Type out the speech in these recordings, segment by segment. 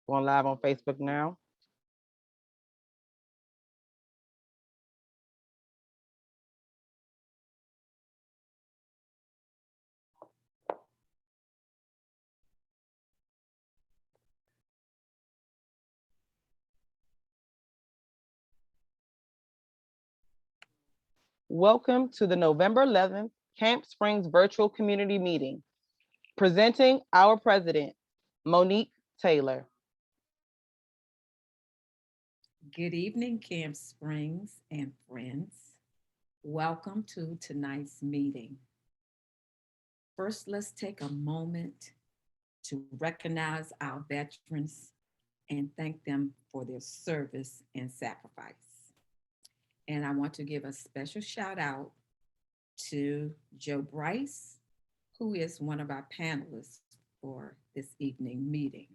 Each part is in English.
Going live on Facebook now. Welcome to the November 11th Camp Springs Virtual Community Meeting. Presenting our president, Monique Taylor. Good evening, Camp Springs and friends. Welcome to tonight's meeting. First, let's take a moment to recognize our veterans and thank them for their service and sacrifice. And I want to give a special shout out to Joe Bryce, who is one of our panelists for this evening meeting.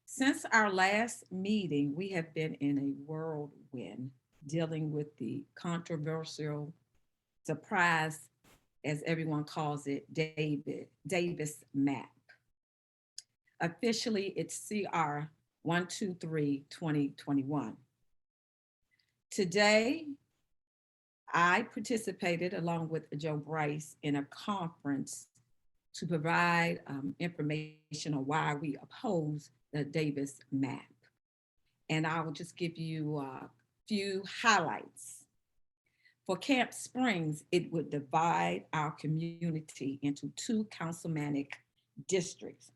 Since our last meeting, we have been in a whirlwind dealing with the controversial surprise, as everyone calls it, Davis map. Officially, it's CR 123 2021. Today, I participated along with Joe Bryce in a conference to provide information on why we oppose the Davis map. And I will just give you a few highlights. For Camp Springs, it would divide our community into two councilmanic districts.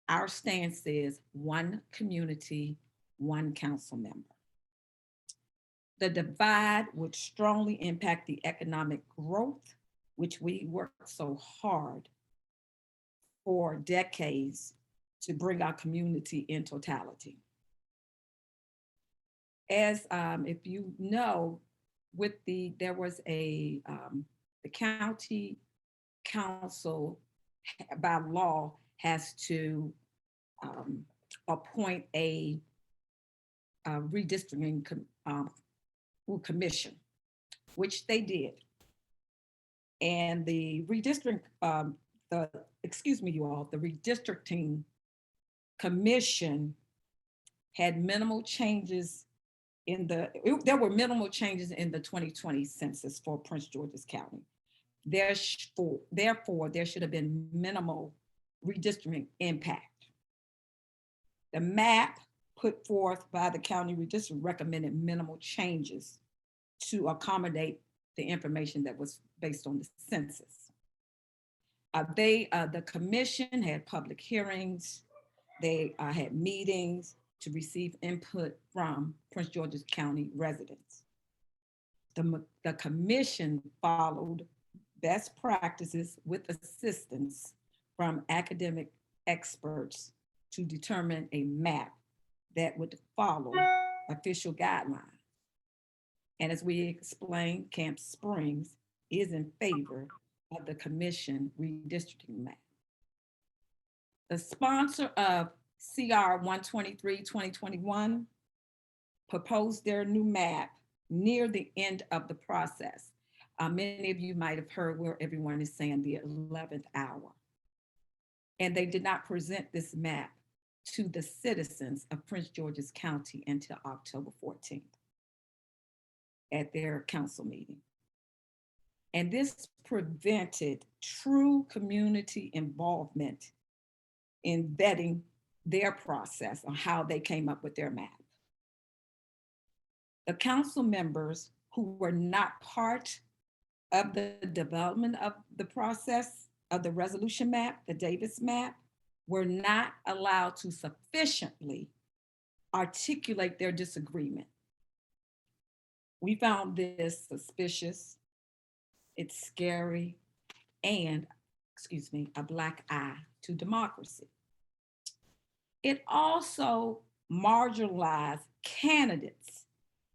Our stance is one community, one council member. The divide would strongly impact the economic growth, which we worked so hard for decades to bring our community in totality. As if you know, there was the county council by law has to appoint a redistricting commission, which they did. And the redistricting commission had minimal changes there were minimal changes in the 2020 census for Prince George's County. Therefore, there should have been minimal redistricting impact. The map put forth by the county redistricting recommended minimal changes to accommodate the information that was based on the census. The commission had public hearings. They had meetings to receive input from Prince George's County residents. The commission followed best practices with assistance from academic experts to determine a map that would follow official guidelines. And as we explained, Camp Springs is in favor of the commission redistricting map. The sponsor of CR 123 2021 proposed their new map near the end of the process. Many of you might have heard where everyone is saying the 11th hour. And they did not present this map to the citizens of Prince George's County until October 14th at their council meeting. And this prevented true community involvement in vetting their process on how they came up with their map. The council members who were not part of the development of the process of the resolution map, the Davis map, were not allowed to sufficiently articulate their disagreement. We found this suspicious, it's scary, and, a black eye to democracy. It also marginalized candidates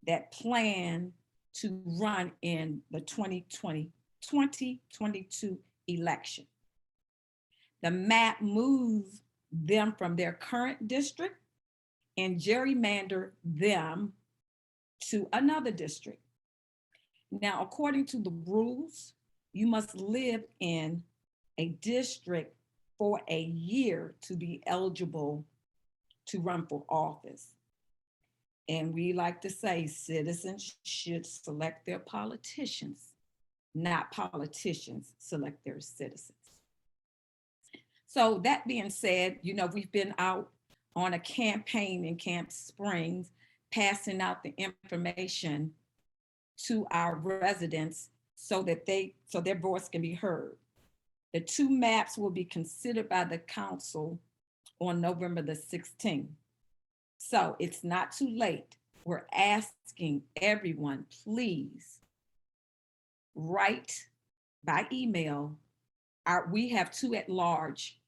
that plan to run in the 2022 election. The map moves them from their current district and gerrymander them to another district. Now, according to the rules, you must live in a district for a year to be eligible to run for office. And we like to say citizens should select their politicians, not politicians select their citizens. So that being said, we've been out on a campaign in Camp Springs, passing out the information to our residents so their voice can be heard. The two maps will be considered by the council on November the 16th. So it's not too late. We're asking everyone, please write by email. We have two at-large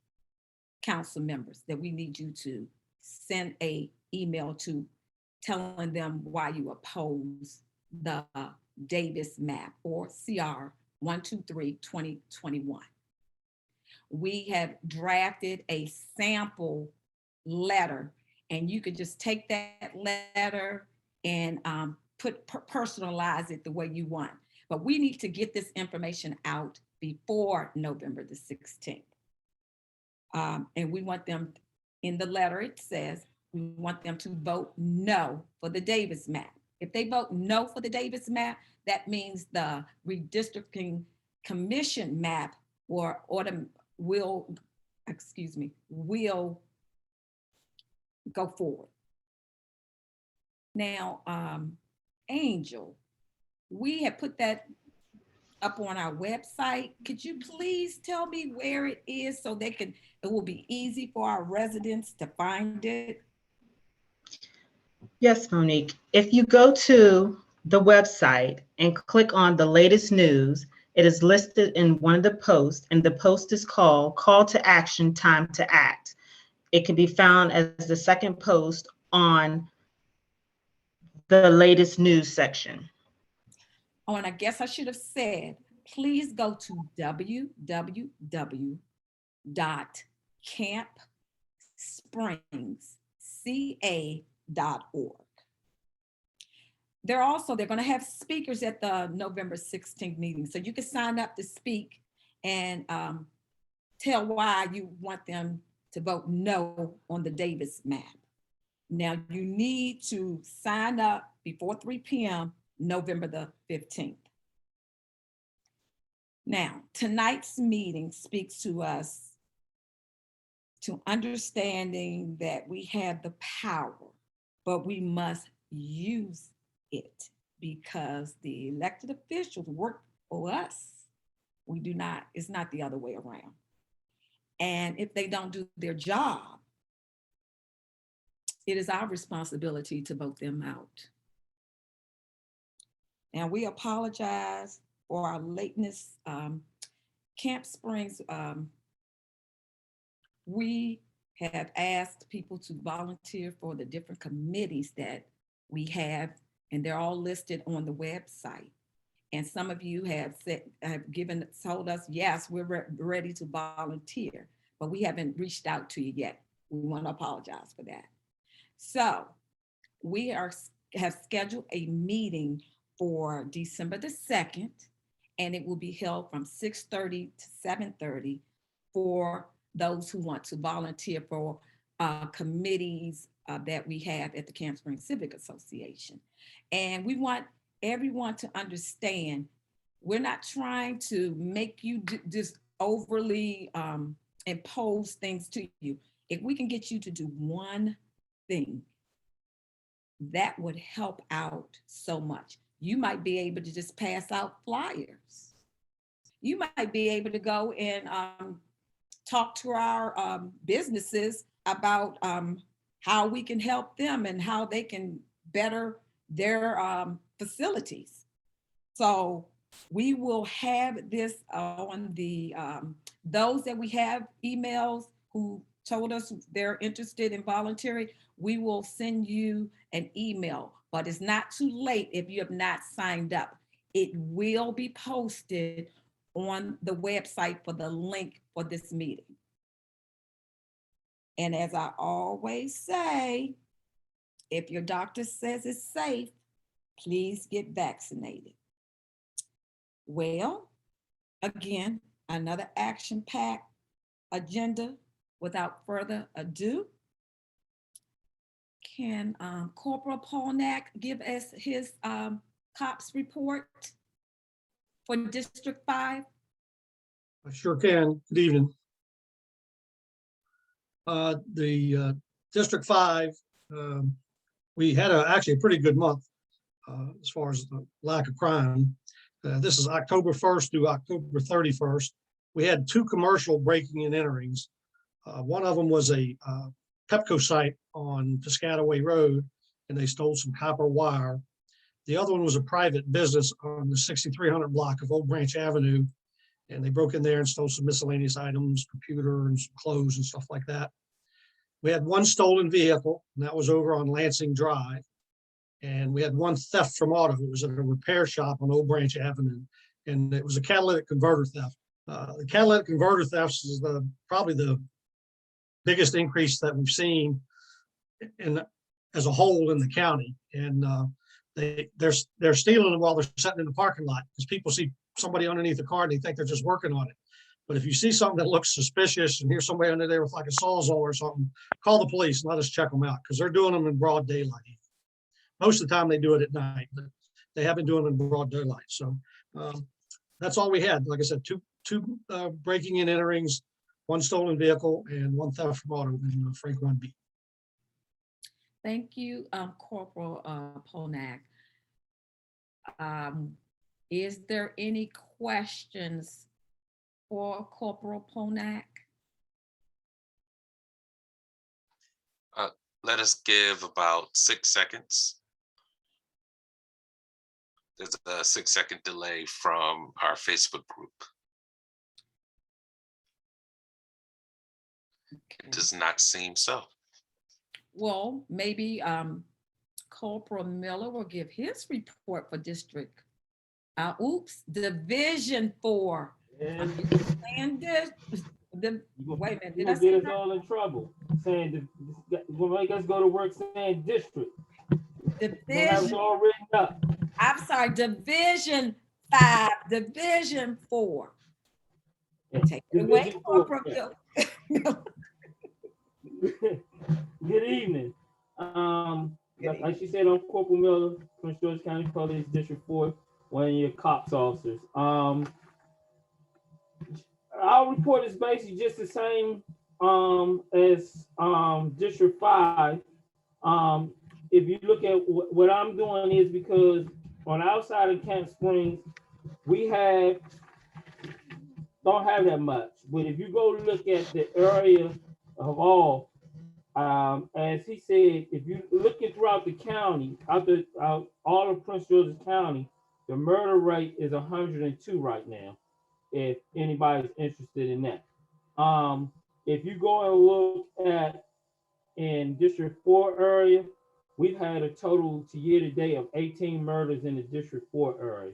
council members that we need you to send a email to telling them why you oppose the Davis map or CR 123-2021. We have drafted a sample letter, and you could just take that letter and personalize it the way you want. But we need to get this information out before November the 16th. And we want them, in the letter it says, we want them to vote no for the Davis map. If they vote no for the Davis map, that means the redistricting commission map will go forward. Now, Angel, we have put that up on our website. Could you please tell me where it is so it will be easy for our residents to find it? Yes, Monique. If you go to the website and click on the latest news, it is listed in one of the posts, and the post is called Call to Action, Time to Act. It can be found as the second post on the latest news section. Oh, and I guess I should have said, please go to www.campspringsca.org. They're going to have speakers at the November 16th meeting. So you can sign up to speak and tell why you want them to vote no on the Davis map. Now you need to sign up before 3 p.m. November the 15th. Now, tonight's meeting speaks to us to understanding that we have the power, but we must use it because the elected officials work for us. We do not, it's not the other way around. And if they don't do their job, it is our responsibility to vote them out. And we apologize for our lateness. Camp Springs, we have asked people to volunteer for the different committees that we have, and they're all listed on the website. And some of you have told us, yes, we're ready to volunteer, but we haven't reached out to you yet. We want to apologize for that. So we have scheduled a meeting for December the 2nd, and it will be held from 6:30 to 7:30 for those who want to volunteer for committees that we have at the Camp Springs Civic Association. And we want everyone to understand, we're not trying to make you just overly impose things to you. If we can get you to do one thing, that would help out so much. You might be able to just pass out flyers. You might be able to go and talk to our businesses about how we can help them and how they can better their facilities. So we will have this on the, those that we have emails who told us they're interested in volunteering, we will send you an email, but it's not too late if you have not signed up. It will be posted on the website for the link for this meeting. And as I always say, if your doctor says it's safe, please get vaccinated. Well, again, another action-packed agenda. Without further ado, Can Corporal Polnack give us his COPS report for District 5? I sure can. Good evening. The District 5, we had actually a pretty good month as far as the lack of crime. This is October 1st through October 31st. We had 2 commercial breaking and enterings. One of them was a Pepco site on Piscataway Road, and they stole some copper wire. The other one was a private business on the 6300 block of Old Branch Avenue, and they broke in there and stole some miscellaneous items, computer and some clothes and stuff like that. We had 1 stolen vehicle, and that was over on Lansing Drive. And we had 1 theft from auto. It was at a repair shop on Old Branch Avenue, and it was a catalytic converter theft. The catalytic converter thefts is probably the biggest increase that we've seen as a whole in the county. And they're stealing them while they're sitting in the parking lot, because people see somebody underneath the car and they think they're just working on it. But if you see something that looks suspicious and here's somebody under there with like a Sawzall or something, call the police and let us check them out, because they're doing them in broad daylight. Most of the time they do it at night, but they have been doing them in broad daylight. So that's all we had. Like I said, two breaking and enterings, 1 stolen vehicle, and 1 theft from auto in Frank 1B. Thank you, Corporal Polnack. Is there any questions for Corporal Polnack? Let us give about 6 seconds. There's a 6-second delay from our Facebook group. Okay. It does not seem so. Well, maybe Corporal Miller will give his report for District, Division 4. And And this, wait a minute, did I you say get us that? all in trouble saying gonna make us go to work saying district. Don't have it Division, all written up. I'm sorry, Division 5, Division 4. Take it away, Division 4, Corporal yeah. Miller. Good evening. Like she said, I'm Corporal Miller from Georgia County Police District 4, one of your COPS officers. Our report is basically just the same as District 5. If you look at what I'm doing is because on outside of Camp Springs, we don't have that much. But if you go look at the area of all, as he said, if you looking throughout the county, all of Prince George's County, the murder rate is 102 right now, if anybody's interested in that. If you go and look at in District 4 area, we've had a total to year to date of 18 murders in the District 4 area.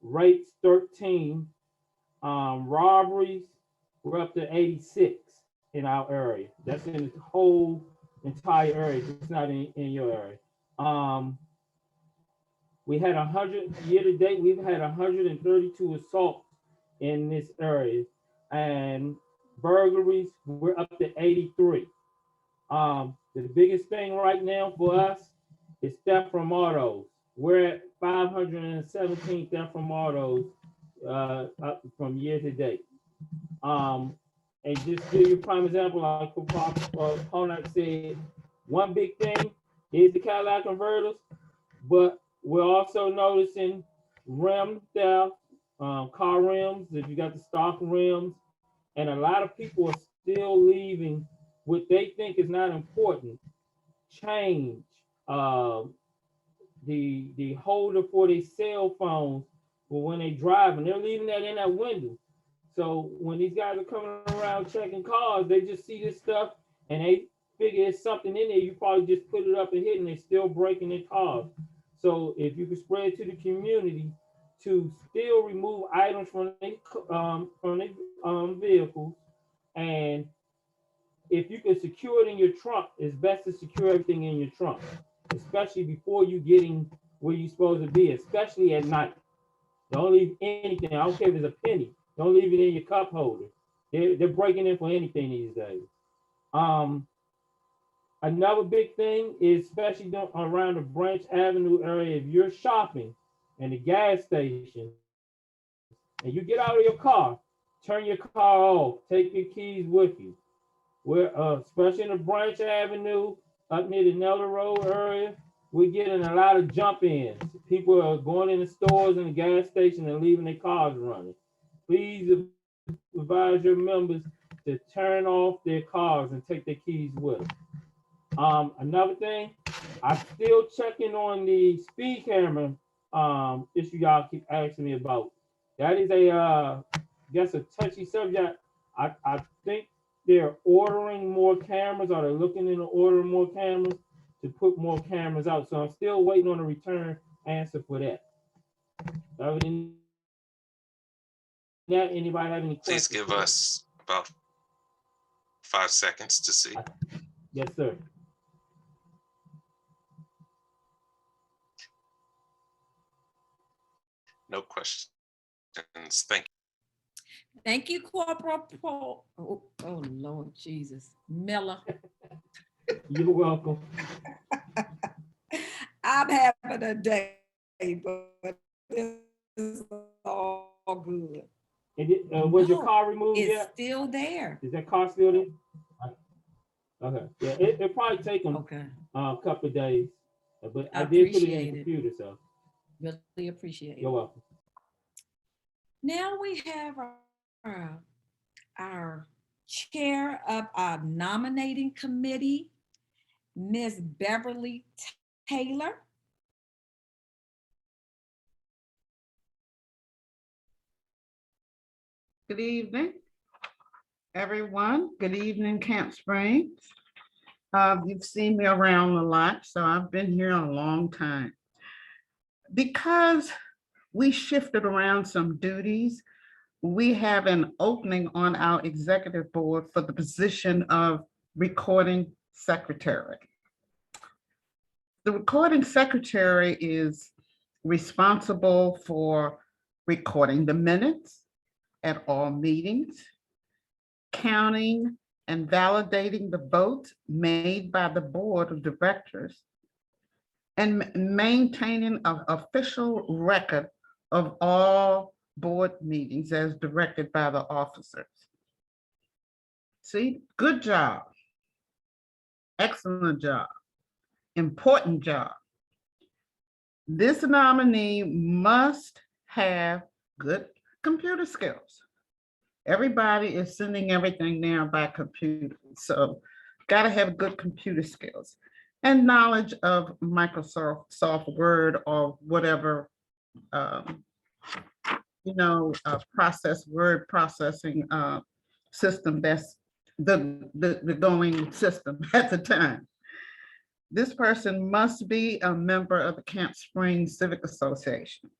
Rates 13, robberies, we're up to 86 in our area. That's in the whole entire area. It's not in your area. We had 100 year to date. We've had 132 assaults in this area, and burglaries, we're up to 83. The biggest thing right now for us is theft from autos. We're at 517 theft from autos up from year to date. And just to give you a prime example, like Polnack said, one big thing is the Cadillac converters, but we're also noticing rim theft, car rims, if you got the stock rims, and a lot of people are still leaving what they think is not important, change, the holder for their cell phones for when they drive, and they're leaving that in that window. So when these guys are coming around checking cars, they just see this stuff and they figure it's something in there. You probably just put it up and hit, and they're still breaking their cars. So if you could spread it to the community to still remove items from their vehicles, and if you can secure it in your trunk, it's best to secure everything in your trunk, especially before you getting where you're supposed to be, especially at night. Don't leave anything. I don't care if it's a penny. Don't leave it in your cup holder. They're breaking in for anything these days. Another big thing is especially around the Branch Avenue area, if you're shopping in the gas station and you get out of your car, turn your car off, take your keys with you. We're especially in the Branch Avenue, up near the Nelda Road area, we're getting a lot of jump ins. People are going in the stores and the gas station and leaving their cars running. Please advise your members to turn off their cars and take their keys with them. Another thing, I'm still checking on the speed camera issue y'all keep asking me about. That is a guess a touchy subject. I think they're ordering more cameras, or they're looking into ordering more cameras to put more cameras out. So I'm still waiting on a return answer for that. Other than that, anybody have any questions? Please give us about 5 seconds to see. Yes, sir. No questions. Thank you. Thank you, Corporal Paul. Oh, Lord Jesus. Miller. You're welcome. I'm having a day, but it's all good. And was your car removed It's yet? still there. Is that car still there? Okay. Yeah, it probably take them Okay. a couple of days, but I I did put it in appreciate the it. computer, so Really appreciate it. you're welcome. Now we have our chair of our nominating committee, Ms. Beverly Taylor. Good evening, everyone. Good evening, Camp Springs. You've seen me around a lot, so I've been here a long time. Because we shifted around some duties, we have an opening on our executive board for the position of recording secretary. The recording secretary is responsible for recording the minutes at all meetings, counting and validating the votes made by the board of directors, and maintaining an official record of all board meetings as directed by the officers. See, good job. Excellent job. Important job. This nominee must have good computer skills. Everybody is sending everything now by computer, so gotta have good computer skills and knowledge of Microsoft Word or whatever, word processing system that's the going system at the time. This person must be a member of the Camp Springs Civic Association.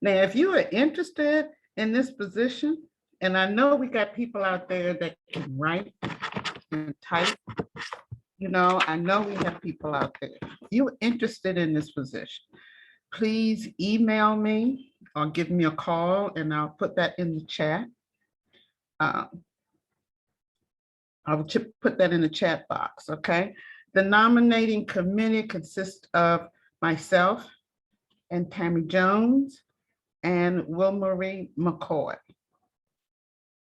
Now, if you are interested in this position, and I know we got people out there that can write and type, I know we have people out there. If you're interested in this position, please email me or give me a call and I'll put that in the chat. I'll put that in the chat box, okay? The nominating committee consists of myself and Tammy Jones and Wilmarie McCoy.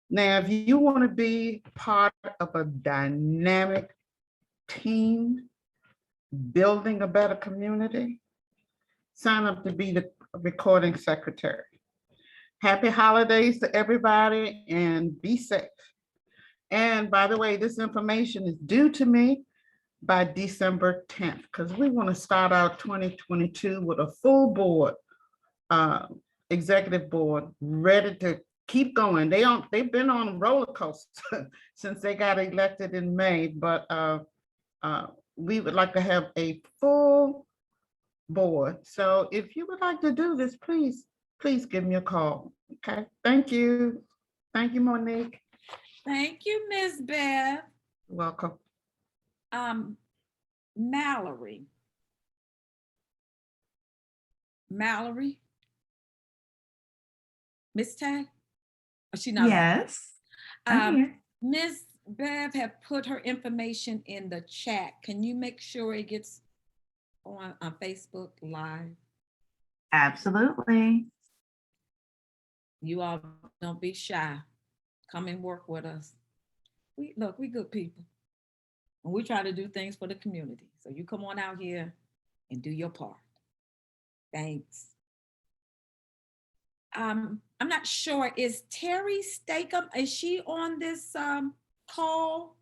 Now, if you want to be part of a dynamic team building a better community, sign up to be the recording secretary. Happy holidays to everybody and be safe. And by the way, this information is due to me by December 10th, because we want to start out 2022 with a full board, executive board, ready to keep going. They've been on a roller coaster since they got elected in May, but we would like to have a full board. So if you would like to do this, please give me a call. Okay, thank you. Thank you, Monique. Thank you, Ms. Bev. Welcome. Mallory. Miss Tay? Is she not? Yes. I'm here. Ms. Bev have put her information in the chat. Can you make sure it gets on Facebook Live? Absolutely. You all don't be shy. Come and work with us. We good people. And we try to do things for the community. So you come on out here and do your part. Thanks. I'm not sure. Is Terry Stakem, is she on this call?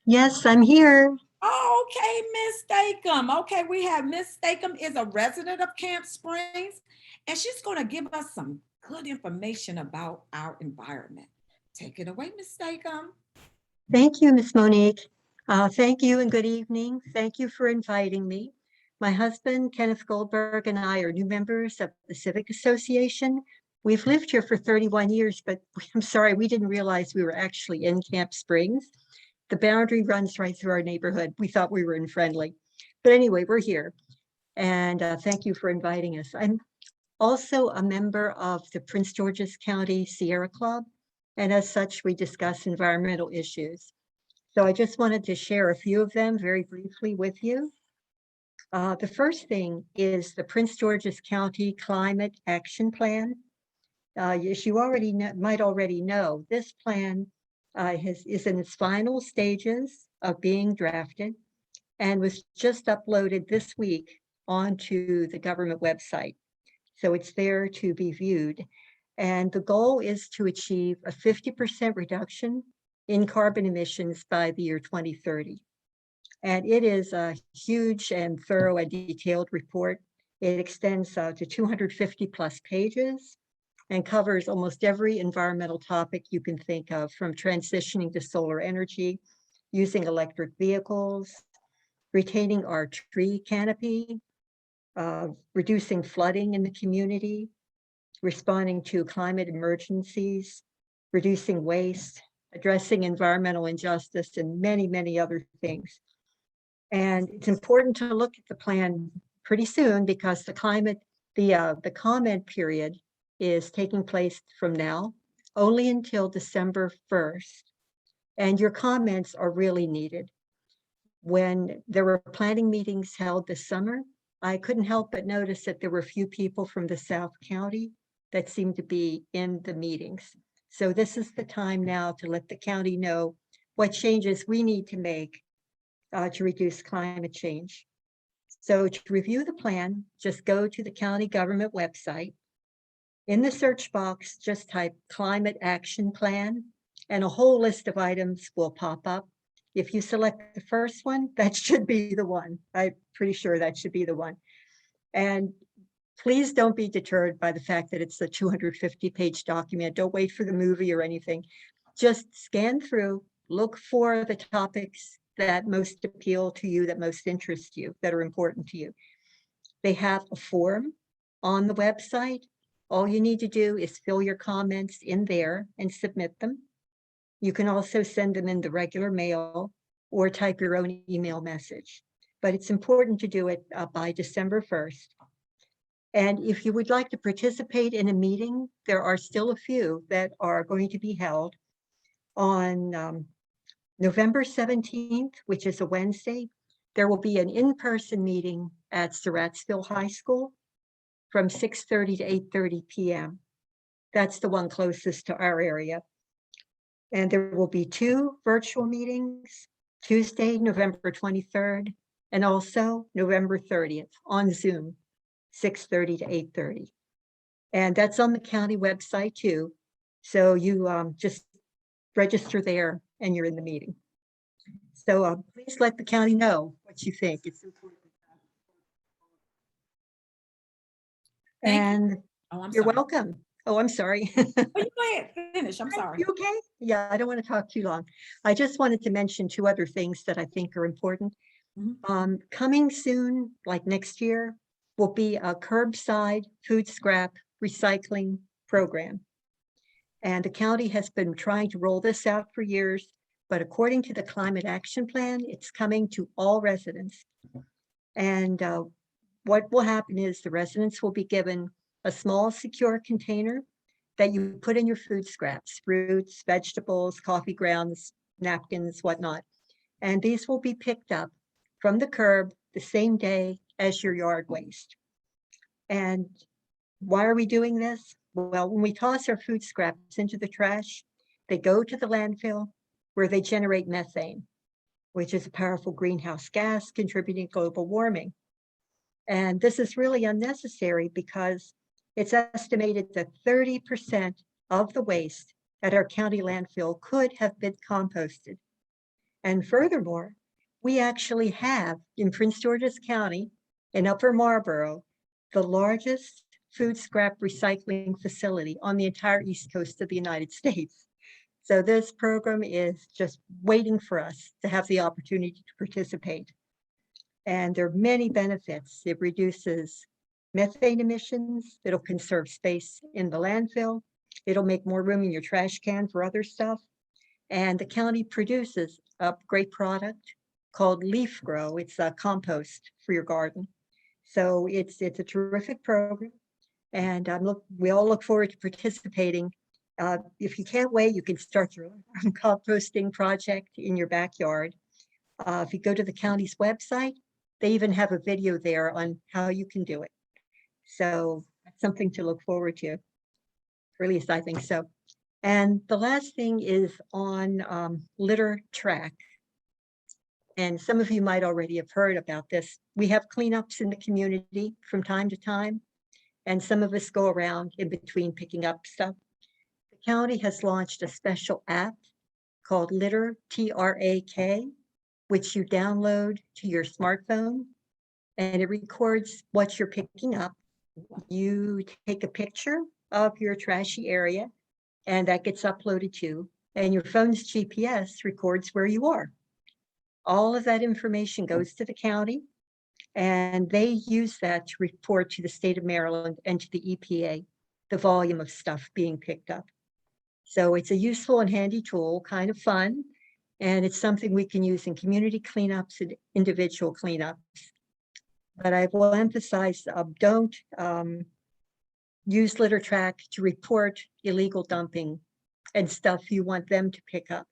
Yes, I'm here. Oh, okay, Miss Stakem. Okay, we have Miss Stakem is a resident of Camp Springs, and she's going to give us some good information about our environment. Take it away, Miss Stakem. Thank you, Miss Monique. Thank you and good evening. Thank you for inviting me. My husband, Kenneth Goldberg, and I are new members of the Civic Association. We've lived here for 31 years, but I'm sorry, we didn't realize we were actually in Camp Springs. The boundary runs right through our neighborhood. We thought we were in Friendly. But anyway, we're here. And thank you for inviting us. I'm also a member of the Prince George's County Sierra Club. And as such, we discuss environmental issues. So I just wanted to share a few of them very briefly with you. The first thing is the Prince George's County Climate Action Plan. As you might already know, this plan is in its final stages of being drafted and was just uploaded this week onto the government website. So it's there to be viewed. And the goal is to achieve a 50% reduction in carbon emissions by the year 2030. And it is a huge and thorough and detailed report. It extends to 250 plus pages and covers almost every environmental topic you can think of, from transitioning to solar energy, using electric vehicles, retaining our tree canopy, reducing flooding in the community, responding to climate emergencies, reducing waste, addressing environmental injustice, and many, many other things. And it's important to look at the plan pretty soon because the comment period is taking place from now only until December 1st. And your comments are really needed. When there were planning meetings held this summer, I couldn't help but notice that there were a few people from the South County that seemed to be in the meetings. So this is the time now to let the county know what changes we need to make to reduce climate change. So to review the plan, just go to the county government website. In the search box, just type Climate Action Plan, and a whole list of items will pop up. If you select the first one, that should be the one. I'm pretty sure that should be the one. And please don't be deterred by the fact that it's a 250-page document. Don't wait for the movie or anything. Just scan through, look for the topics that most appeal to you, that most interest you, that are important to you. They have a form on the website. All you need to do is fill your comments in there and submit them. You can also send them in the regular mail or type your own email message. But it's important to do it by December 1st. And if you would like to participate in a meeting, there are still a few that are going to be held on November 17th, which is a Wednesday. There will be an in-person meeting at Surrattsville High School from 6:30 to 8:30 p.m. That's the one closest to our area. And there will be 2 virtual meetings, Tuesday, November 23rd, and also November 30th on Zoom, 6:30 to 8:30. And that's on the county website too. So you just register there and you're in the meeting. So please let the county know what you think. It's important. And you're welcome. Oh, I'm sorry. Oh, you go ahead, finish. I'm sorry. You okay? Yeah, I don't want to talk too long. I just wanted to mention 2 other things that I think are important. Coming soon, like next year, will be a curbside food scrap recycling program. And the county has been trying to roll this out for years, but according to the Climate Action Plan, it's coming to all residents. And what will happen is the residents will be given a small secure container that you put in your food scraps, fruits, vegetables, coffee grounds, napkins, whatnot. And these will be picked up from the curb the same day as your yard waste. And why are we doing this? Well, when we toss our food scraps into the trash, they go to the landfill where they generate methane, which is a powerful greenhouse gas contributing to global warming. And this is really unnecessary because it's estimated that 30% of the waste at our county landfill could have been composted. And furthermore, we actually have in Prince George's County in Upper Marlboro, the largest food scrap recycling facility on the entire East Coast of the United States. So this program is just waiting for us to have the opportunity to participate. And there are many benefits. It reduces methane emissions. It'll conserve space in the landfill. It'll make more room in your trash can for other stuff. And the county produces a great product called Leaf Grow. It's a compost for your garden. So it's a terrific program. And we all look forward to participating. If you can't wait, you can start your own composting project in your backyard. If you go to the county's website, they even have a video there on how you can do it. So that's something to look forward to. Or at least I think so. And the last thing is on litter track. And some of you might already have heard about this. We have cleanups in the community from time to time, and some of us go around in between picking up stuff. The county has launched a special app called Litter, TRAK, which you download to your smartphone, and it records what you're picking up. You take a picture of your trashy area, and that gets uploaded too, and your phone's GPS records where you are. All of that information goes to the county, and they use that to report to the state of Maryland and to the EPA the volume of stuff being picked up. So it's a useful and handy tool, kind of fun, and it's something we can use in community cleanups and individual cleanups. But I will emphasize, don't use litter track to report illegal dumping and stuff you want them to pick up.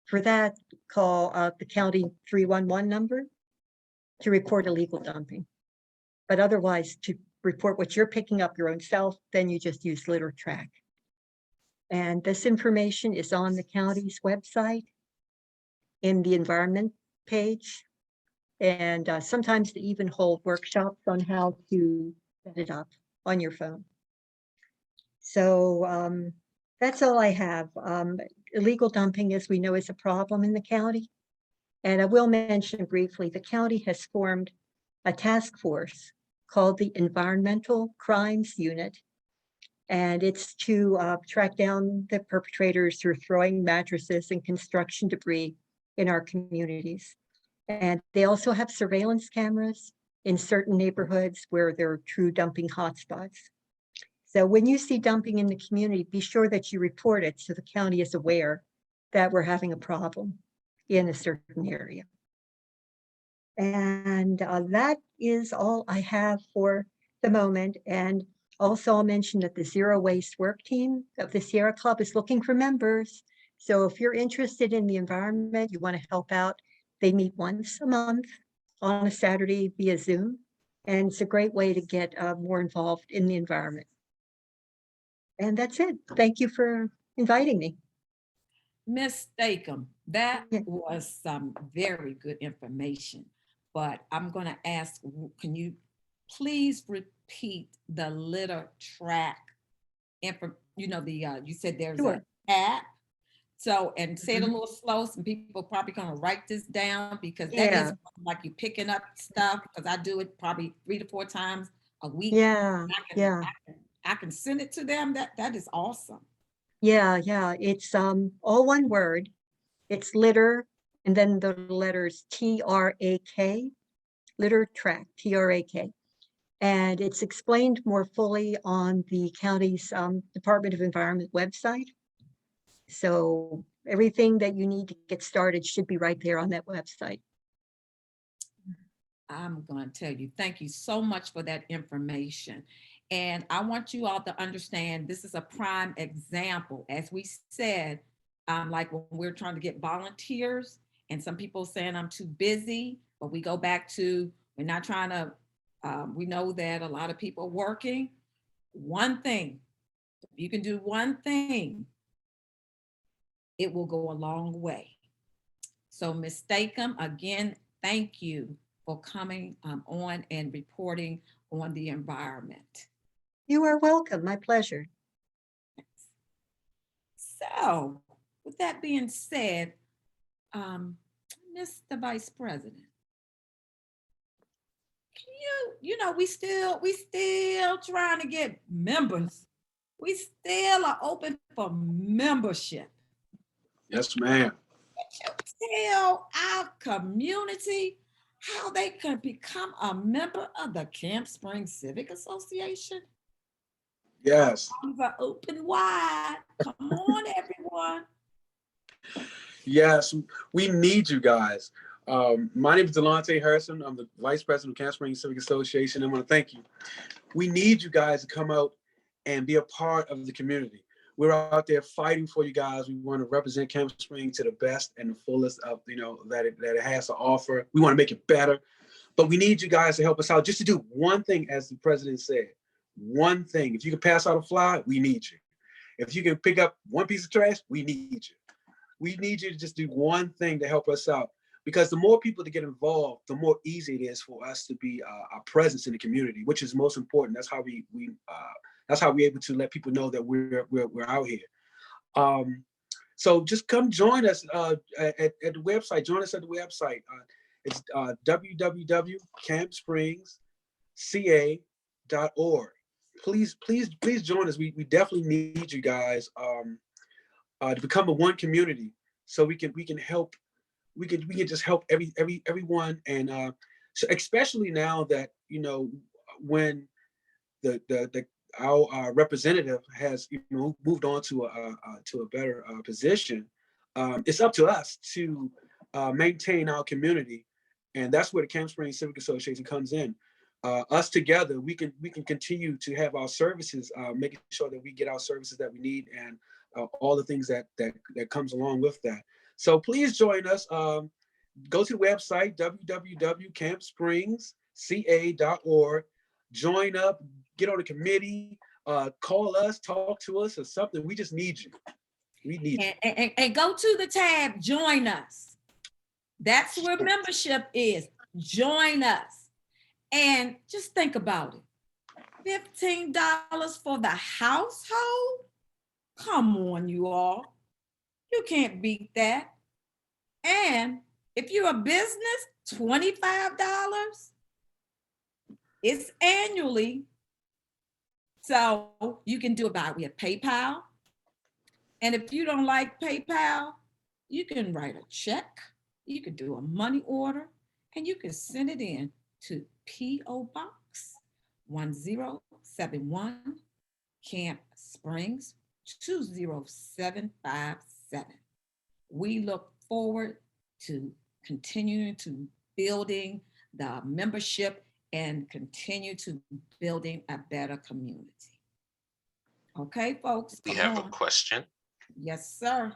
For that, call the county 311 number to report illegal dumping. But otherwise, to report what you're picking up your own self, then you just use litter track. And this information is on the county's website in the environment page. And sometimes they even hold workshops on how to set it up on your phone. So that's all I have. Illegal dumping, as we know, is a problem in the county. And I will mention briefly, the county has formed a task force called the Environmental Crimes Unit. And it's to track down the perpetrators who are throwing mattresses and construction debris in our communities. And they also have surveillance cameras in certain neighborhoods where there are true dumping hotspots. So when you see dumping in the community, be sure that you report it so the county is aware that we're having a problem in a certain area. And that is all I have for the moment. And also I'll mention that the Zero Waste Work Team of the Sierra Club is looking for members. So if you're interested in the environment, you want to help out, they meet once a month on a Saturday via Zoom. And it's a great way to get more involved in the environment. And that's it. Thank you for inviting me. Ms. Stakem, that Yeah. was some very good information, but I'm gonna ask, can you please repeat the litter track info, you said there's Sure. an app. So, and say it a Mhm. little slow, some people probably gonna write this down because that Yeah. is like you picking up stuff, because I do it probably 3 to 4 times a week. Yeah, yeah, I can send it to them. That is awesome. yeah. It's all one word. It's litter, and then the letters TRAK, litter track, TRAK. And it's explained more fully on the county's Department of Environment website. So everything that you need to get started should be right there on that website. I'm going to tell you, thank you so much for that information. And I want you all to understand this is a prime example. As we said, Like when we're trying to get volunteers and some people saying I'm too busy, but we go back to, we're not trying to, we know that a lot of people are working. One thing, if you can do one thing, it will go a long way. So Ms. Stakem, again, thank you for coming on and reporting on the environment. You are welcome. My pleasure. So with that being said, Mr. Vice President, can you know, we still trying to get members. We still are open for membership. Yes, ma'am. Tell our community how they can become a member of the Camp Springs Civic Association. Yes. Arms are open wide. Come on, everyone. Yes, we need you guys. My name is Delonte Harrison. I'm the Vice President of Camp Springs Civic Association. I want to thank you. We need you guys to come out and be a part of the community. We're out there fighting for you guys. We want to represent Camp Springs to the best and the fullest of, that it has to offer. We want to make it better, but we need you guys to help us out. Just to do one thing, as the president said, one thing. If you can pass out a fly, we need you. If you can pick up one piece of trash, we need you. We need you to just do one thing to help us out, because the more people to get involved, the more easy it is for us to be a presence in the community, which is most important. That's how that's how we're able to let people know that we're out here. So just come join us at the website. Join us at the website. It's www.campspringsca.org. Please join us. We definitely need you guys to become a one community, so we can help. We can just help everyone, and so especially now that when our representative has moved on to a better position, it's up to us to maintain our community, and that's where the Camp Springs Civic Association comes in. Us together, we can continue to have our services, making sure that we get our services that we need, and all the things that comes along with that. So please join us. Go to the website www.campspringsca.org. Join up, get on a committee, call us, talk to us, or something. We just need you. We need you. And go to the tab, join us. That's where membership is. Join us. And just think about it. $15 for the household? Come on, you all. You can't beat that. And if you're a business, $25. It's annually. So you can do it by way of PayPal. And if you don't like PayPal, you can write a check. You can do a money order, and you can send it in to P.O. Box 1071, Camp Springs 20757. We look forward to continuing to building the membership and continue to building a better community. Okay, folks. We have a question. Yes, sir.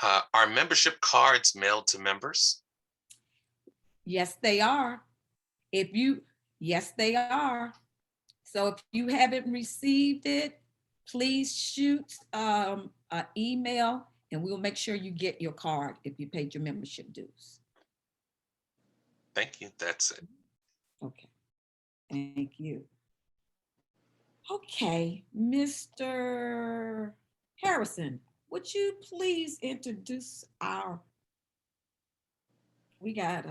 Are membership cards mailed to members? Yes, they are. Yes, they are. So if you haven't received it, please shoot an email, and we'll make sure you get your card if you paid your membership dues. Thank you. That's it. Okay. Thank you. Okay, Mr. Harrison, would you please introduce we got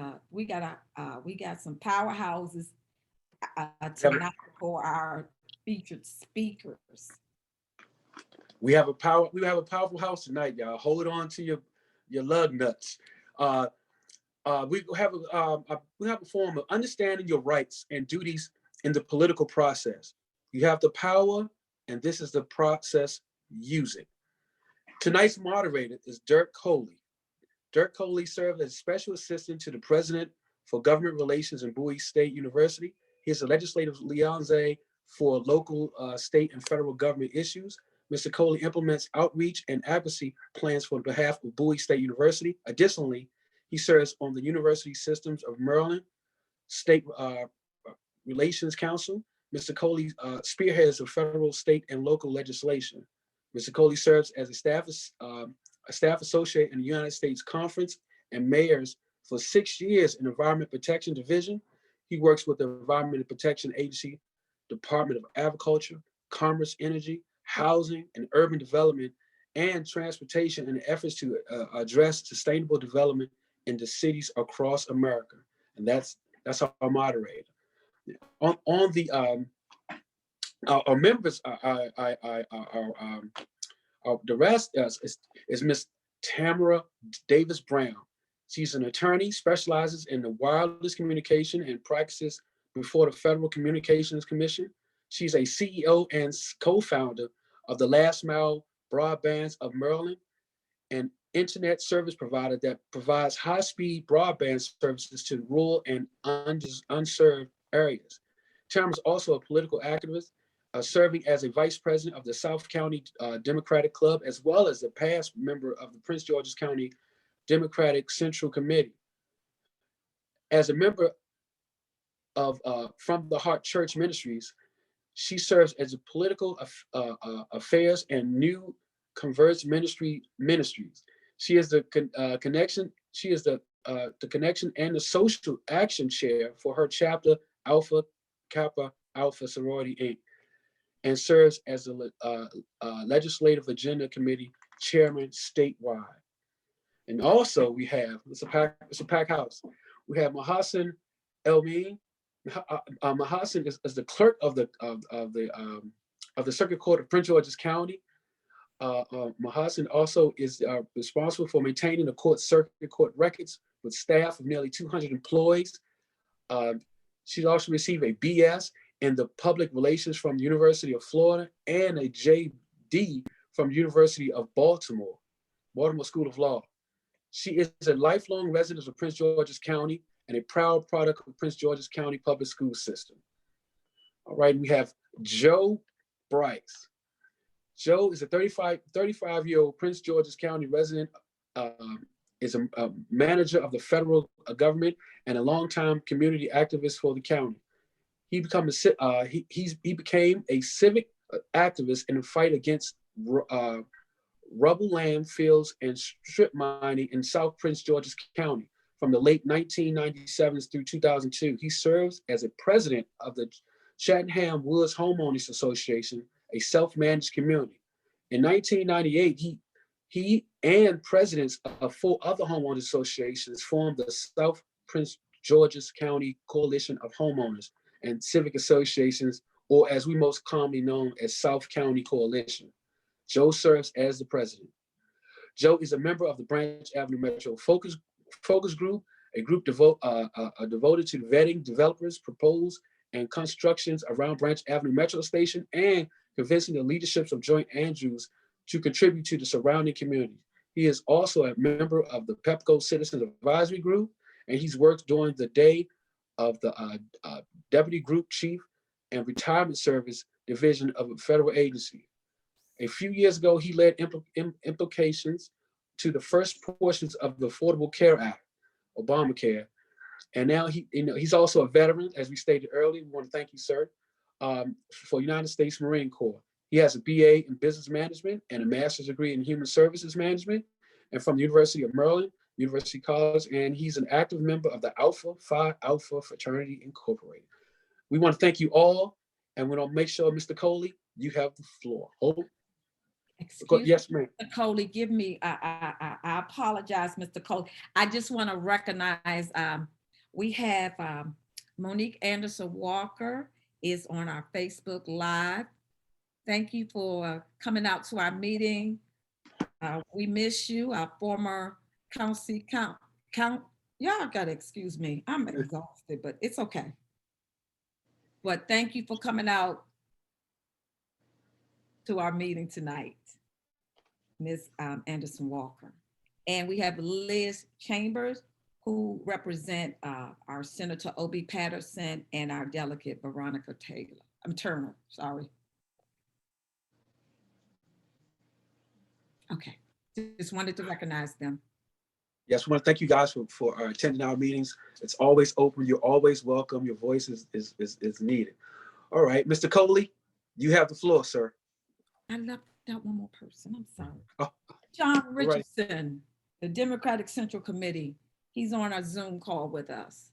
some powerhouses tonight for our featured speakers. We have a powerful house tonight, y'all. Hold on to your lug nuts. We have a form of understanding your rights and duties in the political process. You have the power, and this is the process. Use it. Tonight's moderator is Dirk Coley. Dirk Coley served as Special Assistant to the President for Government Relations in Bowie State University. He is a legislative liaison for local, state, and federal government issues. Mr. Coley implements outreach and advocacy plans for the behalf of Bowie State University. Additionally, he serves on the University Systems of Maryland State Relations Council. Mr. Coley spearheads of federal, state, and local legislation. Mr. Coley serves as a staff associate in the United States Conference and Mayors for 6 years in Environment Protection Division. He works with the Environmental Protection Agency, Department of Agriculture, Commerce, Energy, Housing, and Urban Development, and Transportation in the efforts to address sustainable development in the cities across America. And that's our moderator. On the our members, the rest is Miss Tamara Davis Brown. She's an attorney, specializes in the wireless communication and practices before the Federal Communications Commission. She's a CEO and co-founder of the Last Mile Broadbands of Maryland, an internet service provider that provides high-speed broadband services to rural and unserved areas. Tamara is also a political activist, serving as a vice president of the South County Democratic Club, as well as a past member of the Prince George's County Democratic Central Committee. As a member of From the Heart Church Ministries, she serves as a political affairs and new converts ministries. She is the connection. She is the connection and the social action chair for her chapter Alpha Kappa Alpha Sorority Inc., and serves as the Legislative Agenda Committee chairman statewide. And also we have, it's a packed house. We have Mahassan Elmi. Mahassan is the clerk of the Circuit Court of Prince George's County. Mahassan also is responsible for maintaining the circuit court records with staff of nearly 200 employees. She's also received a BS in the public relations from the University of Florida and a JD from the University of Baltimore School of Law. She is a lifelong resident of Prince George's County and a proud product of Prince George's County public school system. All right, we have Joe Bryce. Joe is a 35-year-old Prince George's County resident, is a manager of the federal government and a longtime community activist for the county. He became a civic activist in the fight against rubble landfills and strip mining in South Prince George's County from the late 1997s through 2002. He serves as a president of the Cheltenham Woods Homeowners Association, a self-managed community. In 1998, he and presidents of 4 other homeowners associations formed the South Prince George's County Coalition of Homeowners and Civic Associations, or as we most commonly known as South County Coalition. Joe serves as the president. Joe is a member of the Branch Avenue Metro Focus Group, a group devoted to vetting developers, proposals, and constructions around Branch Avenue Metro Station and convincing the leaderships of Joint Andrews to contribute to the surrounding community. He is also a member of the PEPCO Citizens Advisory Group, and he's worked during the day of the Deputy Group Chief and Retirement Service Division of a federal agency. A few years ago, he led implications to the first portions of the Affordable Care Act, Obamacare. And now he's also a veteran, as we stated earlier. We want to thank you, sir, for United States Marine Corps. He has a BA in Business Management and a Master's degree in Human Services Management, and from the University of Maryland, University College, and he's an active member of the Alpha Phi Alpha Fraternity Incorporated. We want to thank you all, and we want to make sure, Mr. Coley, you have the floor. Yes, ma'am. Mr. Coley, give me, I apologize, Mr. Coley. I just want to recognize, we have Monique Anderson Walker is on our Facebook Live. Thank you for coming out to our meeting. We miss you, our former y'all gotta excuse me. I'm exhausted, but it's okay. But thank you for coming out to our meeting tonight, Ms. Anderson Walker. And we have Liz Chambers, who represent our Senator Obie Patterson and our delegate Veronica Turner, sorry. Okay, just wanted to recognize them. Yes, we want to thank you guys for attending our meetings. It's always open. You're always welcome. Your voice is needed. All right, Mr. Coley, you have the floor, sir. I left out one more person, I'm sorry. Oh, John all right. Richardson, the Democratic Central Committee. He's on our Zoom call with us.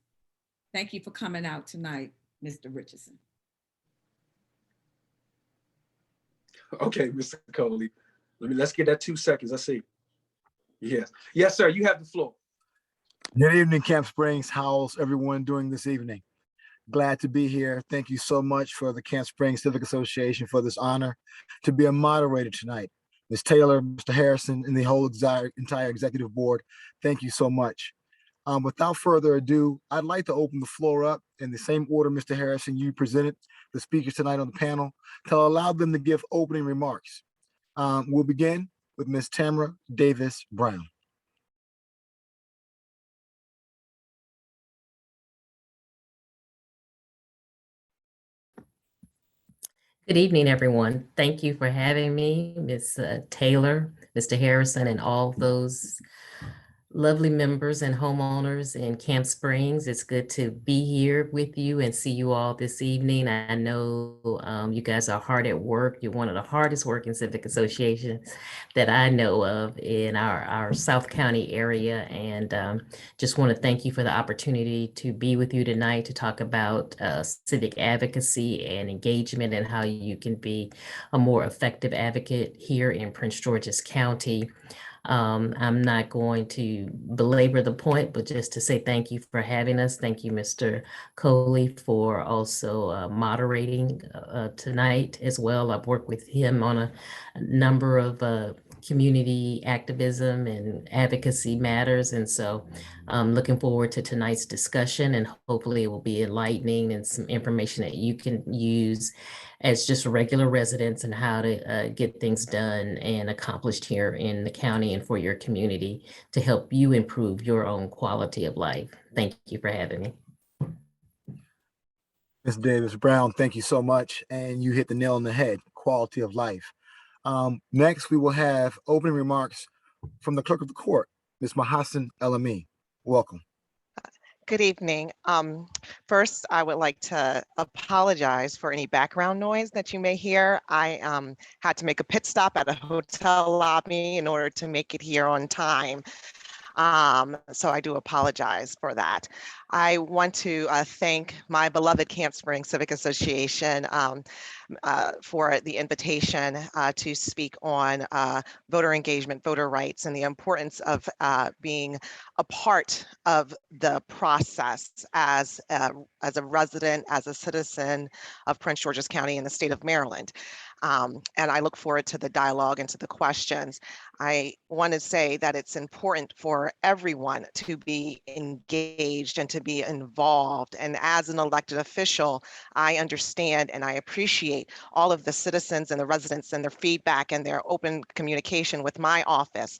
Thank you for coming out tonight, Mr. Richardson. Okay, Mr. Coley. Let's get that 2 seconds. Let's see. Yes. Yes, sir. You have the floor. Good evening, Camp Springs. How's everyone doing this evening? Glad to be here. Thank you so much for the Camp Springs Civic Association for this honor to be a moderator tonight. Ms. Taylor, Mr. Harrison, and the whole entire executive board, thank you so much. Without further ado, I'd like to open the floor up in the same order, Mr. Harrison, you presented the speakers tonight on the panel to allow them to give opening remarks. We'll begin with Ms. Tamara Davis Brown. Good evening, everyone. Thank you for having me, Ms. Taylor, Mr. Harrison, and all those lovely members and homeowners in Camp Springs. It's good to be here with you and see you all this evening. I know you guys are hard at work. You're one of the hardest working civic associations that I know of in our South County area. And just want to thank you for the opportunity to be with you tonight to talk about civic advocacy and engagement and how you can be a more effective advocate here in Prince George's County. I'm not going to belabor the point, but just to say thank you for having us. Thank you, Mr. Coley, for also moderating tonight as well. I've worked with him on a number of community activism and advocacy matters. And so I'm looking forward to tonight's discussion, and hopefully it will be enlightening and some information that you can use as just regular residents and how to get things done and accomplished here in the county and for your community to help you improve your own quality of life. Thank you for having me. Ms. Davis Brown, thank you so much. And you hit the nail on the head, quality of life. Next, we will have opening remarks from the clerk of the court, Ms. Mahasin El-Amin. Welcome. Good evening. First, I would like to apologize for any background noise that you may hear. I had to make a pit stop at a hotel lobby in order to make it here on time. So I do apologize for that. I want to thank my beloved Camp Springs Civic Association for the invitation to speak on voter engagement, voter rights, and the importance of being a part of the process as a resident, as a citizen of Prince George's County in the state of Maryland. And I look forward to the dialogue and to the questions. I want to say that it's important for everyone to be engaged and to be involved. And as an elected official, I understand and I appreciate all of the citizens and the residents and their feedback and their open communication with my office.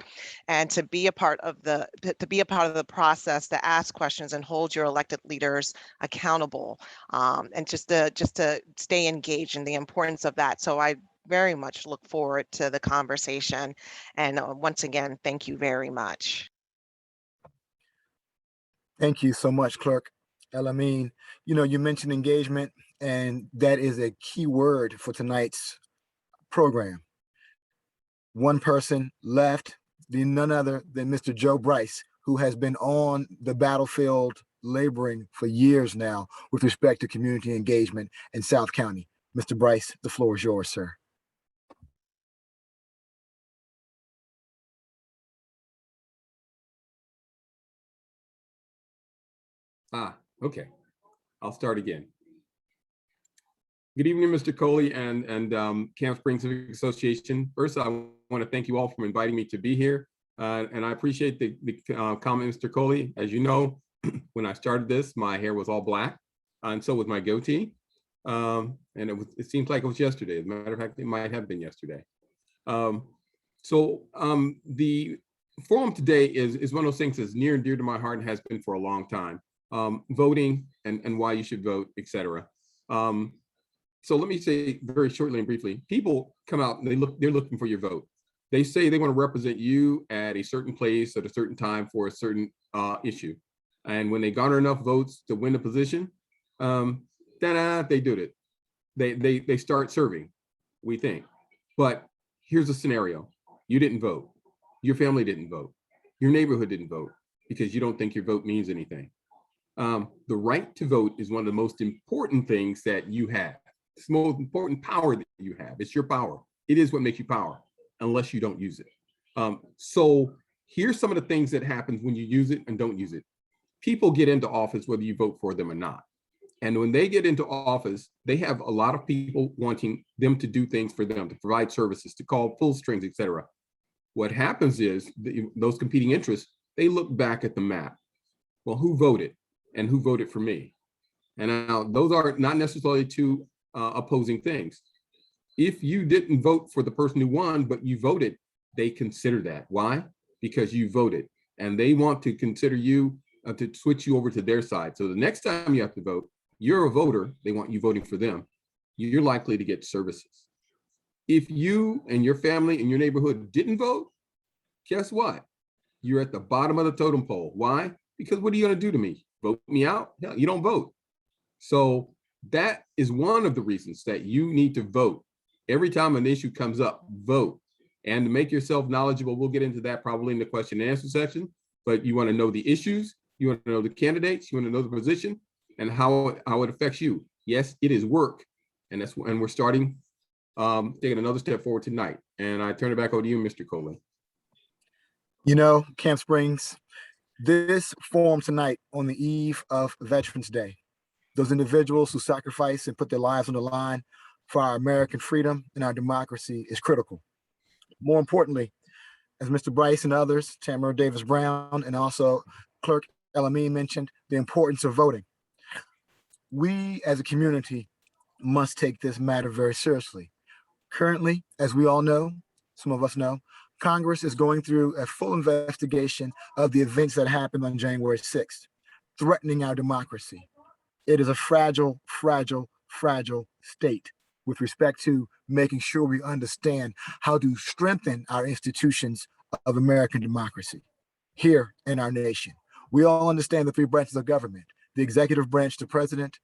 And to be a part of the process, to ask questions and hold your elected leaders accountable, and just to stay engaged in the importance of that. So I very much look forward to the conversation. And once again, thank you very much. Thank you so much, Clerk El-Amin. You know, you mentioned engagement, and that is a key word for tonight's program. One person left, none other than Mr. Joe Bryce, who has been on the battlefield laboring for years now with respect to community engagement in South County. Mr. Bryce, the floor is yours, sir. Okay, I'll start again. Good evening, Mr. Coley and Camp Springs Civic Association. First, I want to thank you all for inviting me to be here. And I appreciate the comment, Mr. Coley. As you know, when I started this, my hair was all black, and so was my goatee. And it seems like it was yesterday. As a matter of fact, it might have been yesterday. The forum today is one of those things that's near and dear to my heart and has been for a long time. Voting and why you should vote, etc. So let me say very shortly and briefly, people come out and they're looking for your vote. They say they want to represent you at a certain place at a certain time for a certain issue. And when they garner enough votes to win the position, they do it. They start serving, we think. But here's a scenario. You didn't vote. Your family didn't vote. Your neighborhood didn't vote because you don't think your vote means anything. The right to vote is one of the most important things that you have. It's the most important power that you have. It's your power. It is what makes you power, unless you don't use it. So here's some of the things that happens when you use it and don't use it. People get into office whether you vote for them or not. And when they get into office, they have a lot of people wanting them to do things for them, to provide services, to call pull strings, etc. What happens is those competing interests, they look back at the map. Well, who voted and who voted for me? And now those are not necessarily two opposing things. If you didn't vote for the person who won, but you voted, they consider that. Why? Because you voted, and they want to consider you to switch you over to their side. So the next time you have to vote, you're a voter, they want you voting for them. You're likely to get services. If you and your family and your neighborhood didn't vote, guess what? You're at the bottom of the totem pole. Why? Because what are you going to do to me? Vote me out? No, you don't vote. So that is one of the reasons that you need to vote. Every time an issue comes up, vote. And to make yourself knowledgeable, we'll get into that probably in the question and answer section, but you want to know the issues, you want to know the candidates, you want to know the position, and how it affects you. Yes, it is work, and we're starting, taking another step forward tonight. And I turn it back over to you, Mr. Coley. You know, Camp Springs, this forum tonight on the eve of Veterans Day, those individuals who sacrifice and put their lives on the line for our American freedom and our democracy is critical. More importantly, as Mr. Bryce and others, Tamara Davis Brown, and also Clerk LME mentioned, the importance of voting. We as a community must take this matter very seriously. Currently, as we all know, some of us know, Congress is going through a full investigation of the events that happened on January 6th, threatening our democracy. It is a fragile, fragile, fragile state with respect to making sure we understand how to strengthen our institutions of American democracy here in our nation. We all understand the three branches of government: the executive branch, the president,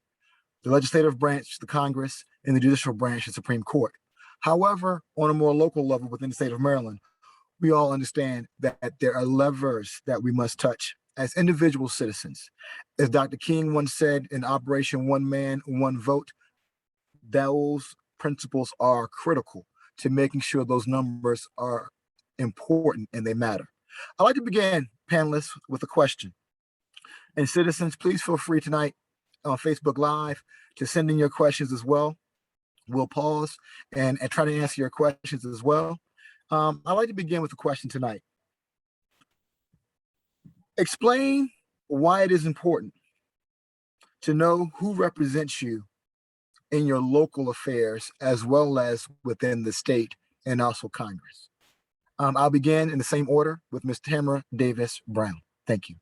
the legislative branch, the Congress, and the judicial branch, the Supreme Court. However, on a more local level within the state of Maryland, we all understand that there are levers that we must touch as individual citizens. As Dr. King once said in Operation One Man, One Vote, those principles are critical to making sure those numbers are important and they matter. I'd like to begin, panelists, with a question. And citizens, please feel free tonight on Facebook Live to send in your questions as well. We'll pause and try to answer your questions as well. I'd like to begin with a question tonight. Explain why it is important to know who represents you in your local affairs as well as within the state and also Congress. I'll begin in the same order with Ms. Tamara Davis Brown. Thank you.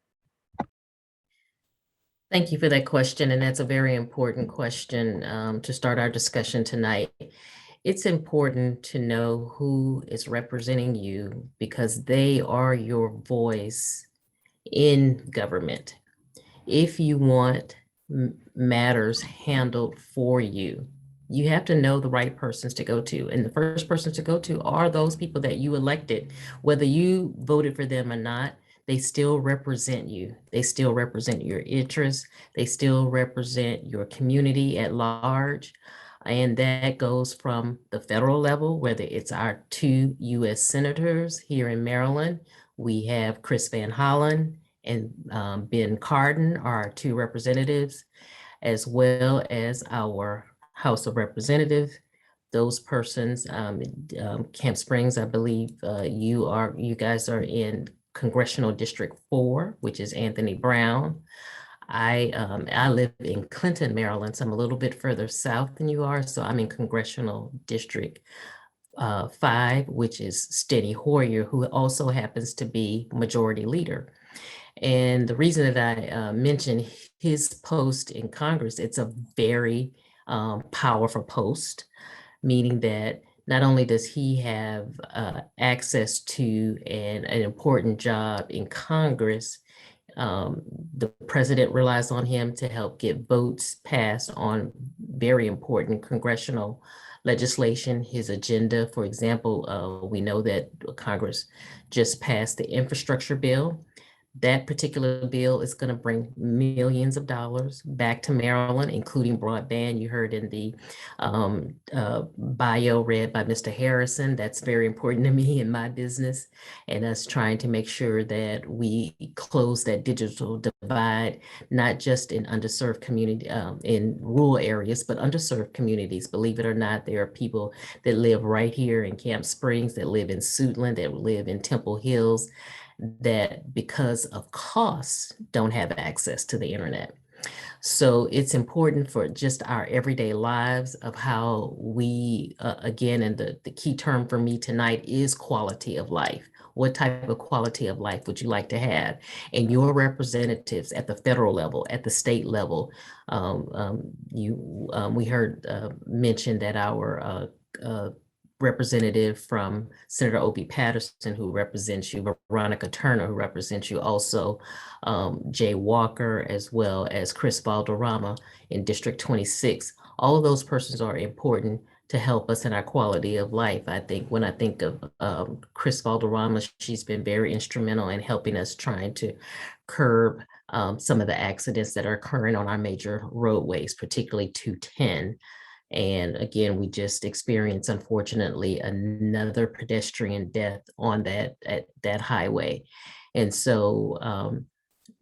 Thank you for that question, and that's a very important question to start our discussion tonight. It's important to know who is representing you because they are your voice in government. If you want matters handled for you, you have to know the right persons to go to. And the first persons to go to are those people that you elected, whether you voted for them or not. They still represent you. They still represent your interests. They still represent your community at large. And that goes from the federal level, whether it's our 2 U.S. senators here in Maryland. We have Chris Van Hollen and Ben Cardin are our 2 representatives, as well as our House of Representatives. Those persons, Camp Springs, I believe you guys are in Congressional District 4, which is Anthony Brown. I live in Clinton, Maryland, so I'm a little bit further south than you are. So I'm in Congressional District 5, which is Steny Hoyer, who also happens to be Majority Leader. And the reason that I mentioned his post in Congress, it's a very powerful post, meaning that not only does he have access to an important job in Congress, the president relies on him to help get votes passed on very important congressional legislation. His agenda, for example, we know that Congress just passed the infrastructure bill. That particular bill is going to bring millions of dollars back to Maryland, including broadband. You heard in the bio read by Mr. Harrison. That's very important to me in my business, and us trying to make sure that we close that digital divide, not just in underserved community, in rural areas, but underserved communities. Believe it or not, there are people that live right here in Camp Springs, that live in Suitland, that live in Temple Hills, that because of costs don't have access to the internet. So it's important for just our everyday lives of how we, again, and the key term for me tonight is quality of life. What type of quality of life would you like to have? And your representatives at the federal level, at the state level, we heard mentioned that our representative from Senator Opie Patterson, who represents you, Veronica Turner, who represents you, also Jay Walker, as well as Chris Valderrama in District 26. All of those persons are important to help us in our quality of life. I think when I think of Chris Valderrama, she's been very instrumental in helping us trying to curb some of the accidents that are occurring on our major roadways, particularly 210. And again, we just experienced, unfortunately, another pedestrian death on that highway. And so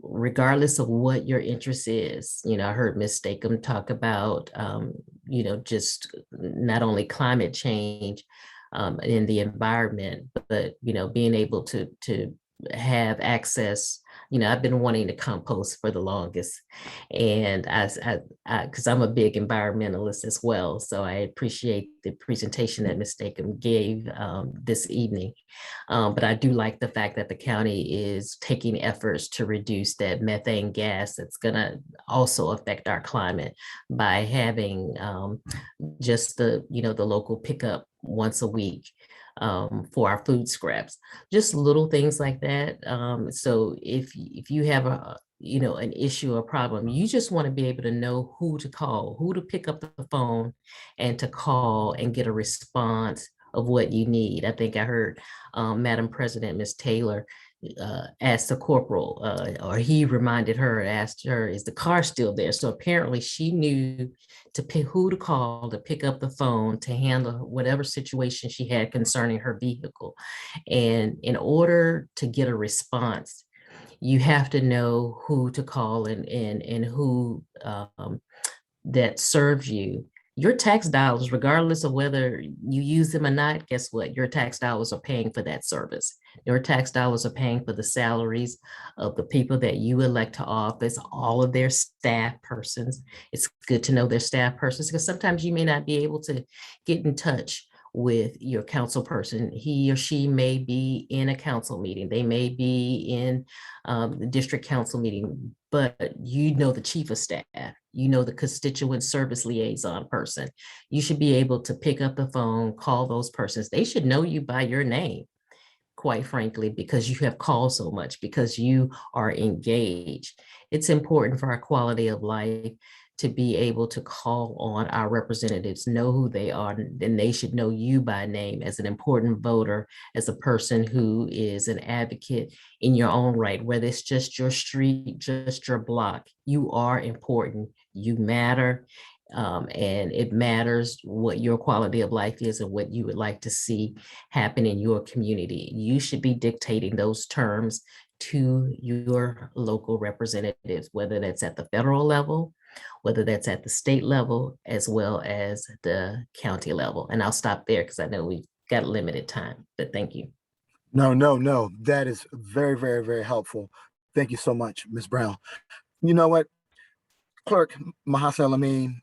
regardless of what your interest is, I heard Ms. Stakem talk about, just not only climate change in the environment, but, being able to have access. I've been wanting to compost for the longest, and because I'm a big environmentalist as well. So I appreciate the presentation that Ms. Stakem gave this evening. But I do like the fact that the county is taking efforts to reduce that methane gas that's gonna also affect our climate by having just the local pickup once a week for our food scraps, just little things like that. So if you have an issue or problem, you just want to be able to know who to call, who to pick up the phone and to call and get a response of what you need. I think I heard Madam President, Ms. Taylor, asked the corporal, or he reminded her, asked her, is the car still there? So apparently she knew to pick who to call, to pick up the phone, to handle whatever situation she had concerning her vehicle. And in order to get a response, you have to know who to call and who that serves you. Your tax dollars, regardless of whether you use them or not, guess what? Your tax dollars are paying for that service. Your tax dollars are paying for the salaries of the people that you elect to office, all of their staff persons. It's good to know their staff persons because sometimes you may not be able to get in touch with your council person. He or she may be in a council meeting. They may be in the district council meeting, but the chief of staff, the constituent service liaison person. You should be able to pick up the phone, call those persons. They should know you by your name, quite frankly, because you have called so much, because you are engaged. It's important for our quality of life to be able to call on our representatives, know who they are, and they should know you by name as an important voter, as a person who is an advocate in your own right, whether it's just your street, just your block. You are important, you matter, and it matters what your quality of life is and what you would like to see happen in your community. You should be dictating those terms to your local representatives, whether that's at the federal level, whether that's at the state level, as well as the county level. And I'll stop there because I know we've got limited time, but thank you. No. That is very, very, very helpful. Thank you so much, Ms. Brown. You know what? Clerk Mahasa Amin,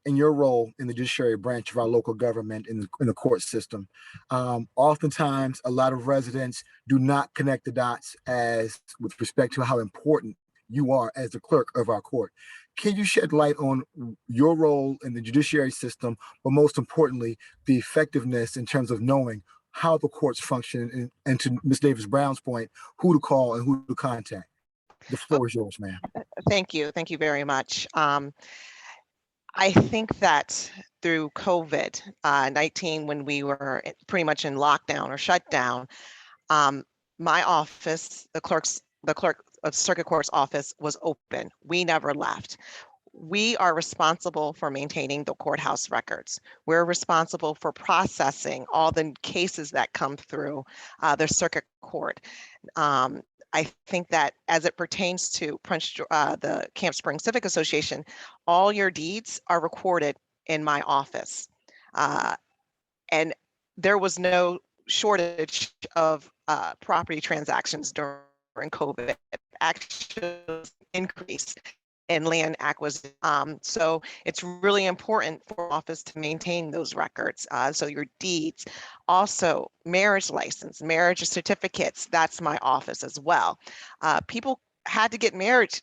in your role in the judiciary branch of our local government in the court system, oftentimes a lot of residents do not connect the dots as with respect to how important you are as the clerk of our court. Can you shed light on your role in the judiciary system, but most importantly, the effectiveness in terms of knowing how the courts function, and to Ms. Davis Brown's point, who to call and who to contact? The floor is yours, ma'am. Thank you. Thank you very much. I think that through COVID-19, when we were pretty much in lockdown or shutdown, my office, the clerk of circuit court's office was open. We never left. We are responsible for maintaining the courthouse records. We're responsible for processing all the cases that come through the circuit court. I think that as it pertains to the Camp Springs Civic Association, all your deeds are recorded in my office. And there was no shortage of property transactions during COVID. Actually increased in land acquisition. So it's really important for office to maintain those records. So your deeds, also marriage license, marriage certificates, that's my office as well. People had to get marriage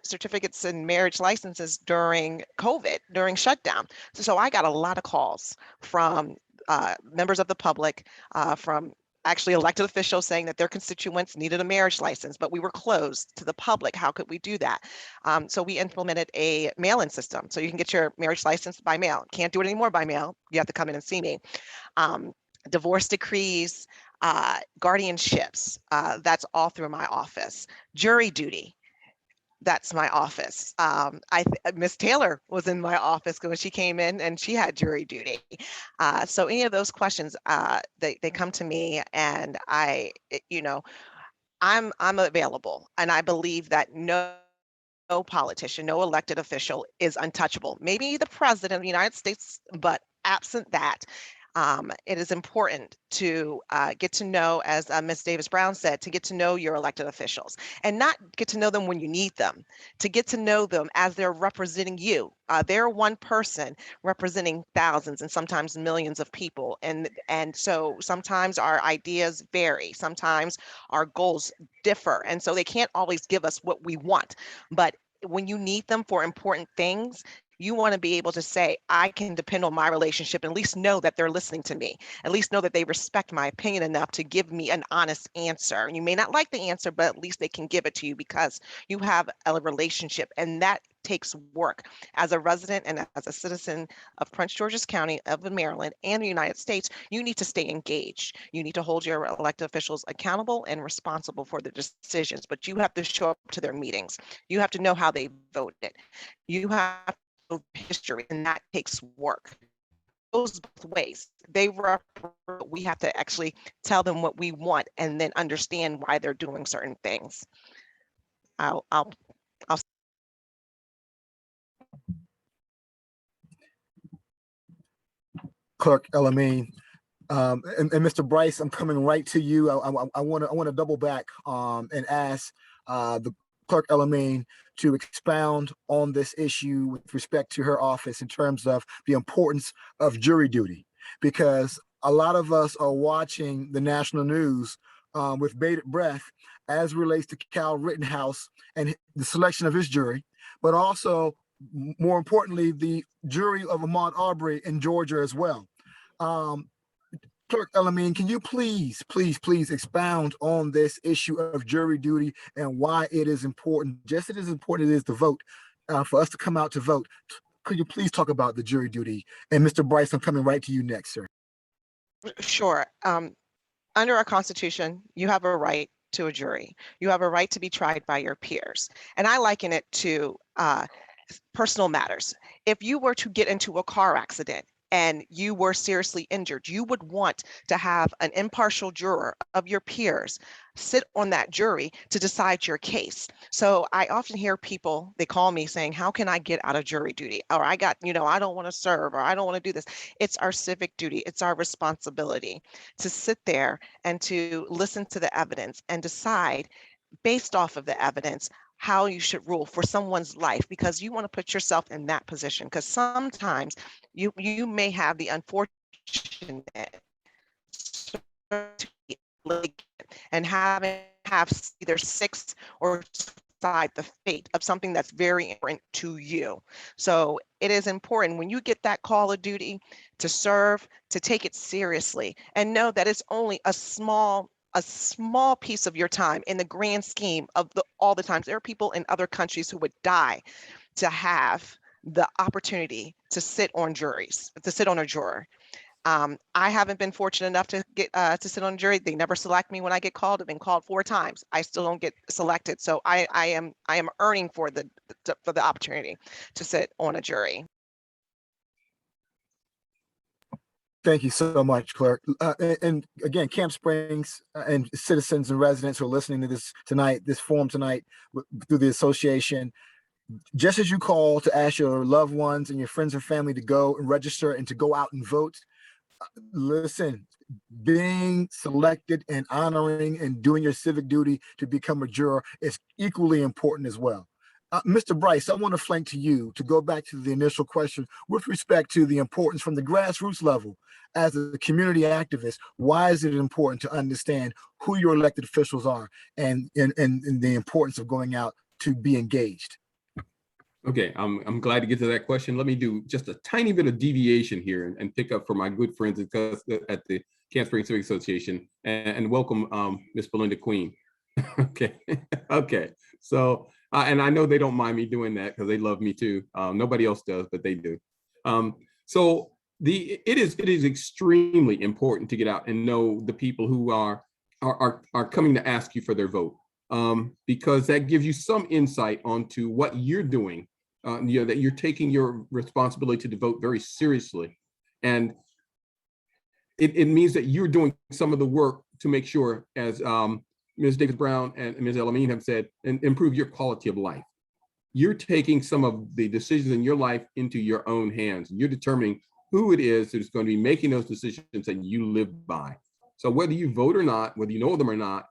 certificates and marriage licenses during COVID, during shutdown. So I got a lot of calls from members of the public, from actually elected officials saying that their constituents needed a marriage license, but we were closed to the public. How could we do that? So we implemented a mail-in system. So you can get your marriage license by mail. Can't do it anymore by mail. You have to come in and see me. Divorce decrees, guardianships, that's all through my office. Jury duty, that's my office. Miss Taylor was in my office when she came in, and she had jury duty. So any of those questions, they come to me, and I'm available, and I believe that no politician, no elected official is untouchable. Maybe the president of the United States, but absent that, it is important to get to know, as Ms. Davis Brown said, to get to know your elected officials, and not get to know them when you need them, to get to know them as they're representing you. They're one person representing thousands and sometimes millions of people. And so sometimes our ideas vary, sometimes our goals differ. And so they can't always give us what we want. But when you need them for important things, you want to be able to say, I can depend on my relationship, and at least know that they're listening to me, at least know that they respect my opinion enough to give me an honest answer. You may not like the answer, but at least they can give it to you because you have a relationship, and that takes work. As a resident and as a citizen of Prince George's County, of Maryland, and the United States, you need to stay engaged. You need to hold your elected officials accountable and responsible for their decisions, but you have to show up to their meetings. You have to know how they voted. You have to know history, and that takes work. It goes both ways. We have to actually tell them what we want and then understand why they're doing certain things. I'll Clerk Elamine. And Mr. Bryce, I'm coming right to you. I want to double back and ask the Clerk Elamine to expound on this issue with respect to her office in terms of the importance of jury duty, because a lot of us are watching the national news with bated breath as relates to Cal Rittenhouse and the selection of his jury, but also, more importantly, the jury of Ahmaud Arbery in Georgia as well. Clerk Elamine, can you please expound on this issue of jury duty and why it is important, just as important as it is to vote, for us to come out to vote? Could you please talk about the jury duty? And Mr. Bryce, I'm coming right to you next, sir. Sure. Under our Constitution, you have a right to a jury. You have a right to be tried by your peers. And I liken it to personal matters. If you were to get into a car accident and you were seriously injured, you would want to have an impartial juror of your peers sit on that jury to decide your case. So I often hear people, they call me saying, how can I get out of jury duty? Or I don't want to serve, or I don't want to do this. It's our civic duty. It's our responsibility to sit there and to listen to the evidence and decide based off of the evidence how you should rule for someone's life, because you want to put yourself in that position, because sometimes you may have the unfortunate and have either 6 or decide the fate of something that's very important to you. So it is important when you get that call of duty to serve, to take it seriously and know that it's only a small piece of your time in the grand scheme of all the times. There are people in other countries who would die to have the opportunity to sit on juries, to sit on a juror. I haven't been fortunate enough to get to sit on a jury. They never select me when I get called. I've been called 4 times. I still don't get selected. So I am earning for the opportunity to sit on a jury. Thank you so much, Clerk. And again, Camp Springs and citizens and residents who are listening to this tonight, this forum tonight through the association, just as you call to ask your loved ones and your friends and family to go and register and to go out and vote, listen, being selected and honoring and doing your civic duty to become a juror is equally important as well. Mr. Bryce, I want to flank to you to go back to the initial question with respect to the importance from the grassroots level. As a community activist, why is it important to understand who your elected officials are and the importance of going out to be engaged? Okay, I'm glad to get to that question. Let me do just a tiny bit of deviation here and pick up for my good friends at the Camp Springs Civic Association and welcome Miss Belinda Queen. Okay, okay. So, and I know they don't mind me doing that because they love me too. Nobody else does, but they do. So it is extremely important to get out and know the people who are coming to ask you for their vote, because that gives you some insight onto what you're doing. That you're taking your responsibility to vote very seriously, and it means that you're doing some of the work to make sure, as Ms. Davis Brown and Ms. Elamine have said, and improve your quality of life. You're taking some of the decisions in your life into your own hands. You're determining who it is who's going to be making those decisions that you live by. So whether you vote or not, whether you know them or not,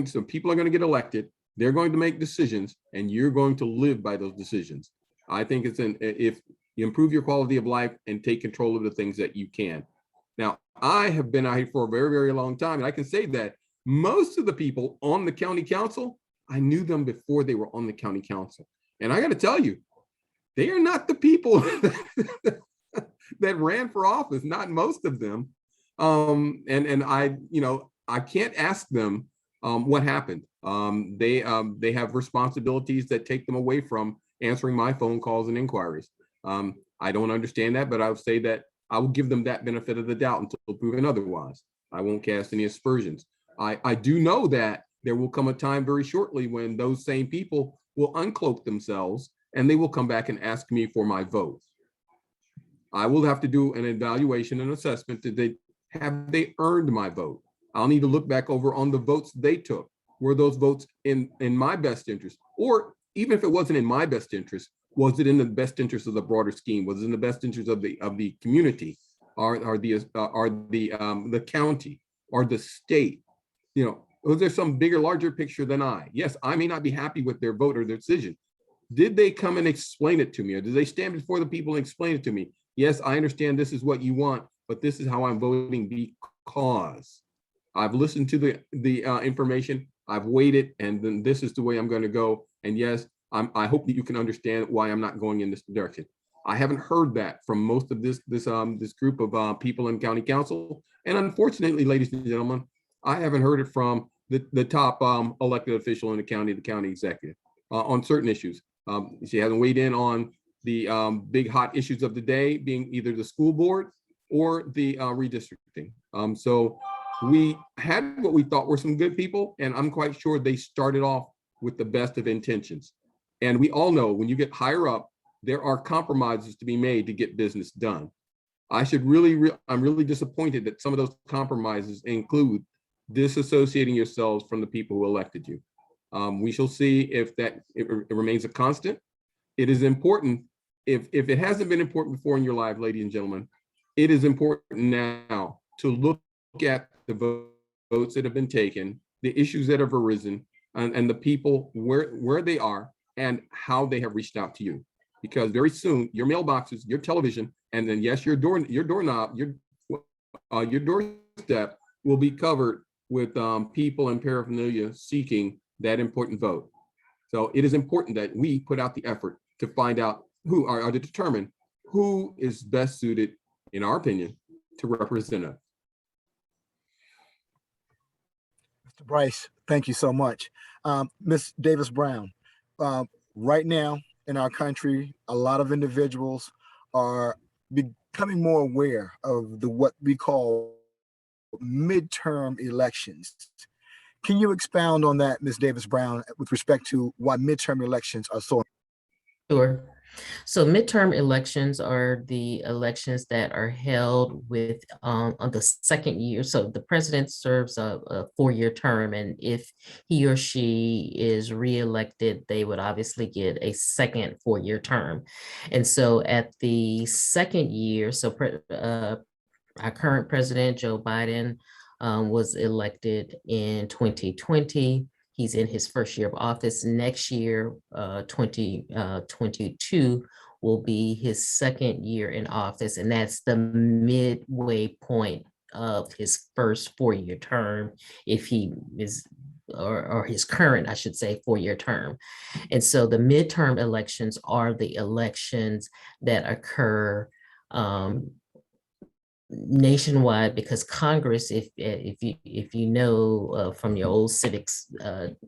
some people are going to get elected. They're going to make decisions, and you're going to live by those decisions. I think if you improve your quality of life and take control of the things that you can. Now, I have been out here for a very, very long time, and I can say that most of the people on the county council, I knew them before they were on the county council. And I got to tell you, they are not the people that ran for office, not most of them. And I can't ask them what happened. They have responsibilities that take them away from answering my phone calls and inquiries. I don't understand that, but I would say that I will give them that benefit of the doubt until proven otherwise. I won't cast any aspersions. I do know that there will come a time very shortly when those same people will uncloak themselves and they will come back and ask me for my vote. I will have to do an evaluation and assessment to have they earned my vote. I'll need to look back over on the votes they took. Were those votes in my best interest? Or even if it wasn't in my best interest, was it in the best interest of the broader scheme? Was it in the best interest of the community, or the county, or the state? Was there some bigger, larger picture than I? Yes, I may not be happy with their vote or their decision. Did they come and explain it to me, or did they stand before the people and explain it to me? Yes, I understand this is what you want, but this is how I'm voting because I've listened to the information, I've waited, and then this is the way I'm going to go. And yes, I hope that you can understand why I'm not going in this direction. I haven't heard that from most of this group of people in county council, and unfortunately, ladies and gentlemen, I haven't heard it from the top elected official in the county executive on certain issues. She hasn't weighed in on the big hot issues of the day, being either the school board or the redistricting. So we had what we thought were some good people, and I'm quite sure they started off with the best of intentions. And we all know when you get higher up, there are compromises to be made to get business done. I'm really disappointed that some of those compromises include disassociating yourselves from the people who elected you. We shall see if it remains a constant. It is important. If it hasn't been important before in your life, ladies and gentlemen, it is important now to look at the votes that have been taken, the issues that have arisen, and the people where they are and how they have reached out to you. Because very soon your mailboxes, your television, and then yes, your doorknob, your doorstep will be covered with people and paraphernalia seeking that important vote. So it is important that we put out the effort to find out who are to determine who is best suited, in our opinion, to represent us. Mr. Bryce, thank you so much. Ms. Davis Brown, right now in our country, a lot of individuals are becoming more aware of what we call midterm elections. Can you expound on that, Ms. Davis Brown, with respect to why midterm elections are so? Sure. So midterm elections are the elections that are held with on the second year. So the president serves a four-year term, and if he or she is reelected, they would obviously get a second four-year term. And so at the second year, so our current president, Joe Biden, was elected in 2020. He's in his first year of office. Next year, 2022, will be his second year in office, and that's the midway point of his first four-year term, if he is, or his current, I should say, four-year term. And so the midterm elections are the elections that occur nationwide, because Congress, if you know from your old civics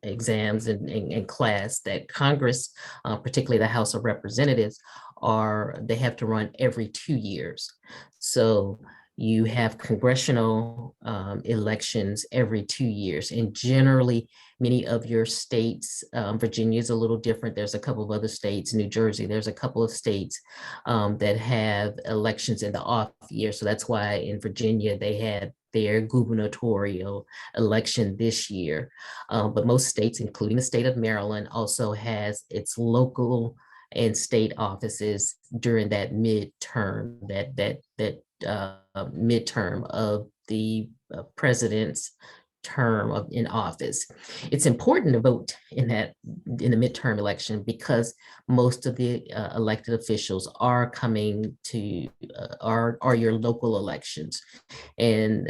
exams and class, that Congress, particularly the House of Representatives, they have to run every 2 years. So you have congressional elections every 2 years, and generally many of your states, Virginia is a little different. There's a couple of other states, New Jersey, there's a couple of states that have elections in the off year. So that's why in Virginia, they had their gubernatorial election this year. But most states, including the state of Maryland, also has its local and state offices during that midterm, that midterm of the president's term in office. It's important to vote in the midterm election, because most of the elected officials are coming to are your local elections. And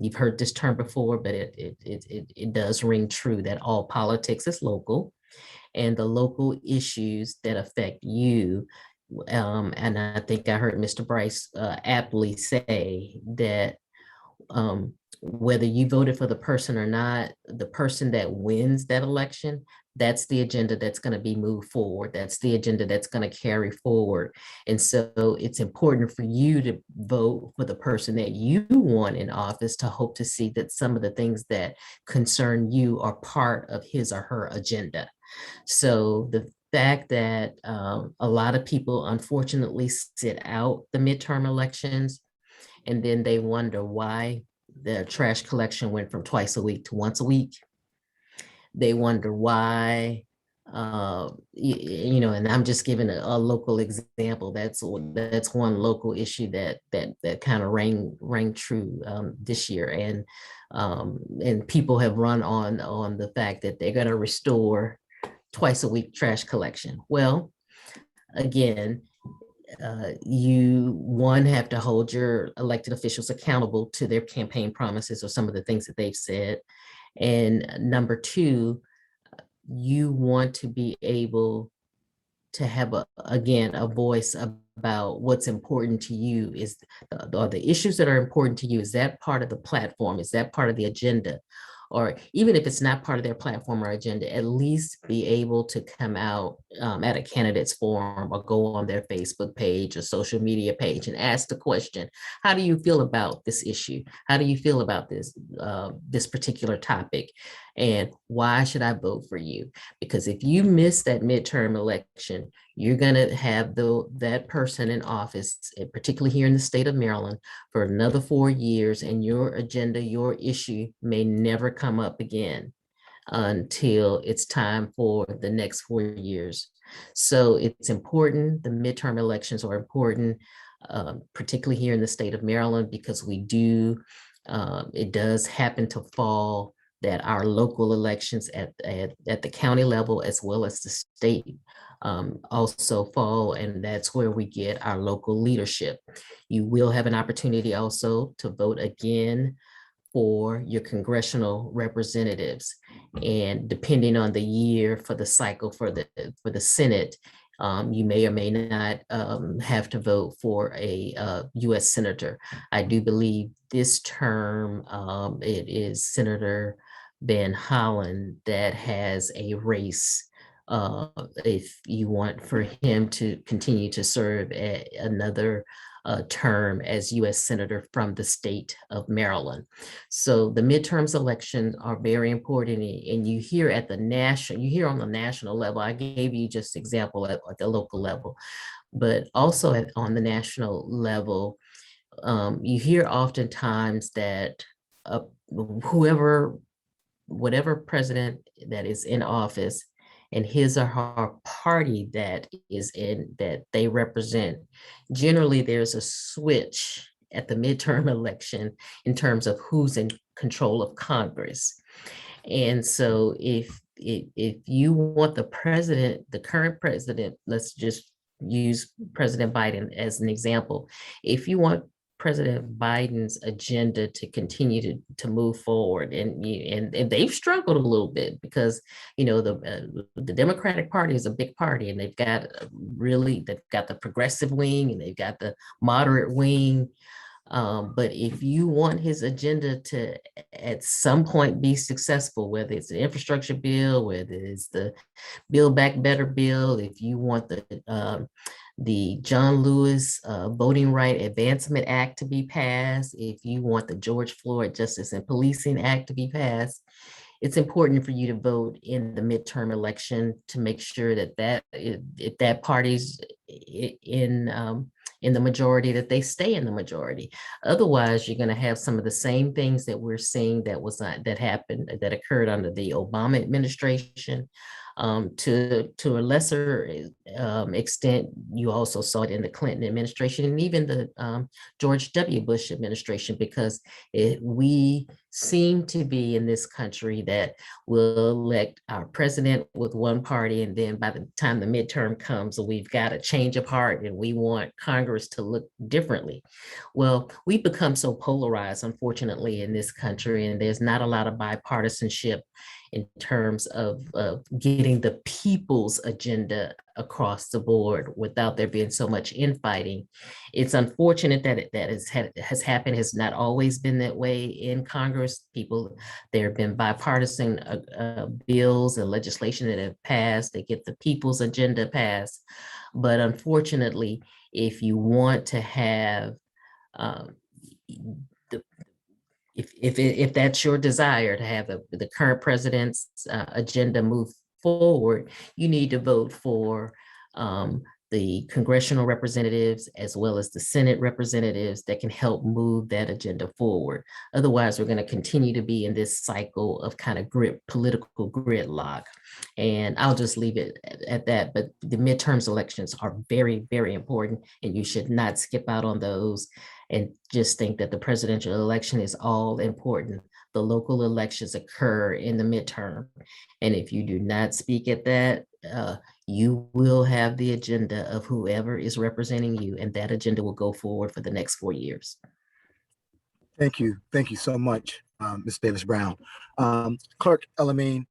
you've heard this term before, but it does ring true that all politics is local, and the local issues that affect you. And I think I heard Mr. Bryce aptly say that whether you voted for the person or not, the person that wins that election, that's the agenda that's going to be moved forward. That's the agenda that's going to carry forward. And so it's important for you to vote for the person that you want in office, to hope to see that some of the things that concern you are part of his or her agenda. So the fact that a lot of people unfortunately sit out the midterm elections, and then they wonder why the trash collection went from twice a week to once a week. They wonder why, and I'm just giving a local example. That's one local issue that kind of rang true this year, and people have run on the fact that they're going to restore twice a week trash collection. Well, again, you have to hold your elected officials accountable to their campaign promises or some of the things that they've said. And number two, you want to be able to have a voice about what's important to you, or the issues that are important to you. Is that part of the platform? Is that part of the agenda? Or even if it's not part of their platform or agenda, at least be able to come out at a candidates forum or go on their Facebook page or social media page and ask the question, how do you feel about this issue? How do you feel about this particular topic? And why should I vote for you? Because if you miss that midterm election, you're going to have that person in office, particularly here in the state of Maryland, for another 4 years, and your agenda, your issue may never come up again until it's time for the next 4 years. So it's important. The midterm elections are important, particularly here in the state of Maryland, because it does happen to fall that our local elections at the county level as well as the state also fall, and that's where we get our local leadership. You will have an opportunity also to vote again for your congressional representatives. And depending on the year for the cycle for the Senate, you may or may not have to vote for a US Senator. I do believe this term, it is Senator Van Hollen that has a race if you want for him to continue to serve another term as US Senator from the state of Maryland. So the midterms elections are very important, and you hear on the national level. I gave you just example at the local level, but also on the national level, you hear oftentimes that whatever president that is in office and his or her party that they represent, generally there's a switch at the midterm election in terms of who's in control of Congress. And so if you want the current president, let's just use President Biden as an example. If you want President Biden's agenda to continue to move forward, and they've struggled a little bit because the Democratic Party is a big party, and they've got the progressive wing and they've got the moderate wing. But if you want his agenda to at some point be successful, whether it's the infrastructure bill, whether it's the Build Back Better bill, if you want the John Lewis Voting Right Advancement Act to be passed, if you want the George Floyd Justice and Policing Act to be passed, it's important for you to vote in the midterm election to make sure that if that party's in the majority, that they stay in the majority. Otherwise, you're going to have some of the same things that we're seeing that occurred under the Obama administration. To a lesser extent, you also saw it in the Clinton administration and even the George W. Bush administration, because we seem to be in this country that will elect our president with one party, and then by the time the midterm comes, we've got a change of heart and we want Congress to look differently. Well, we've become so polarized, unfortunately, in this country, and there's not a lot of bipartisanship in terms of getting the people's agenda across the board without there being so much infighting. It's unfortunate that has happened, has not always been that way in Congress. There have been bipartisan bills and legislation that have passed. They get the people's agenda passed. But unfortunately, if you want to have if that's your desire to have the current president's agenda move forward, you need to vote for the congressional representatives as well as the Senate representatives that can help move that agenda forward. Otherwise, we're going to continue to be in this cycle of kind of political gridlock. And I'll just leave it at that. But the midterms elections are very, very important, and you should not skip out on those and just think that the presidential election is all important. The local elections occur in the midterm. And if you do not speak at that, you will have the agenda of whoever is representing you, and that agenda will go forward for the next 4 years. Thank you. Thank you so much, Ms. Davis-Brown. Clerk Elamine,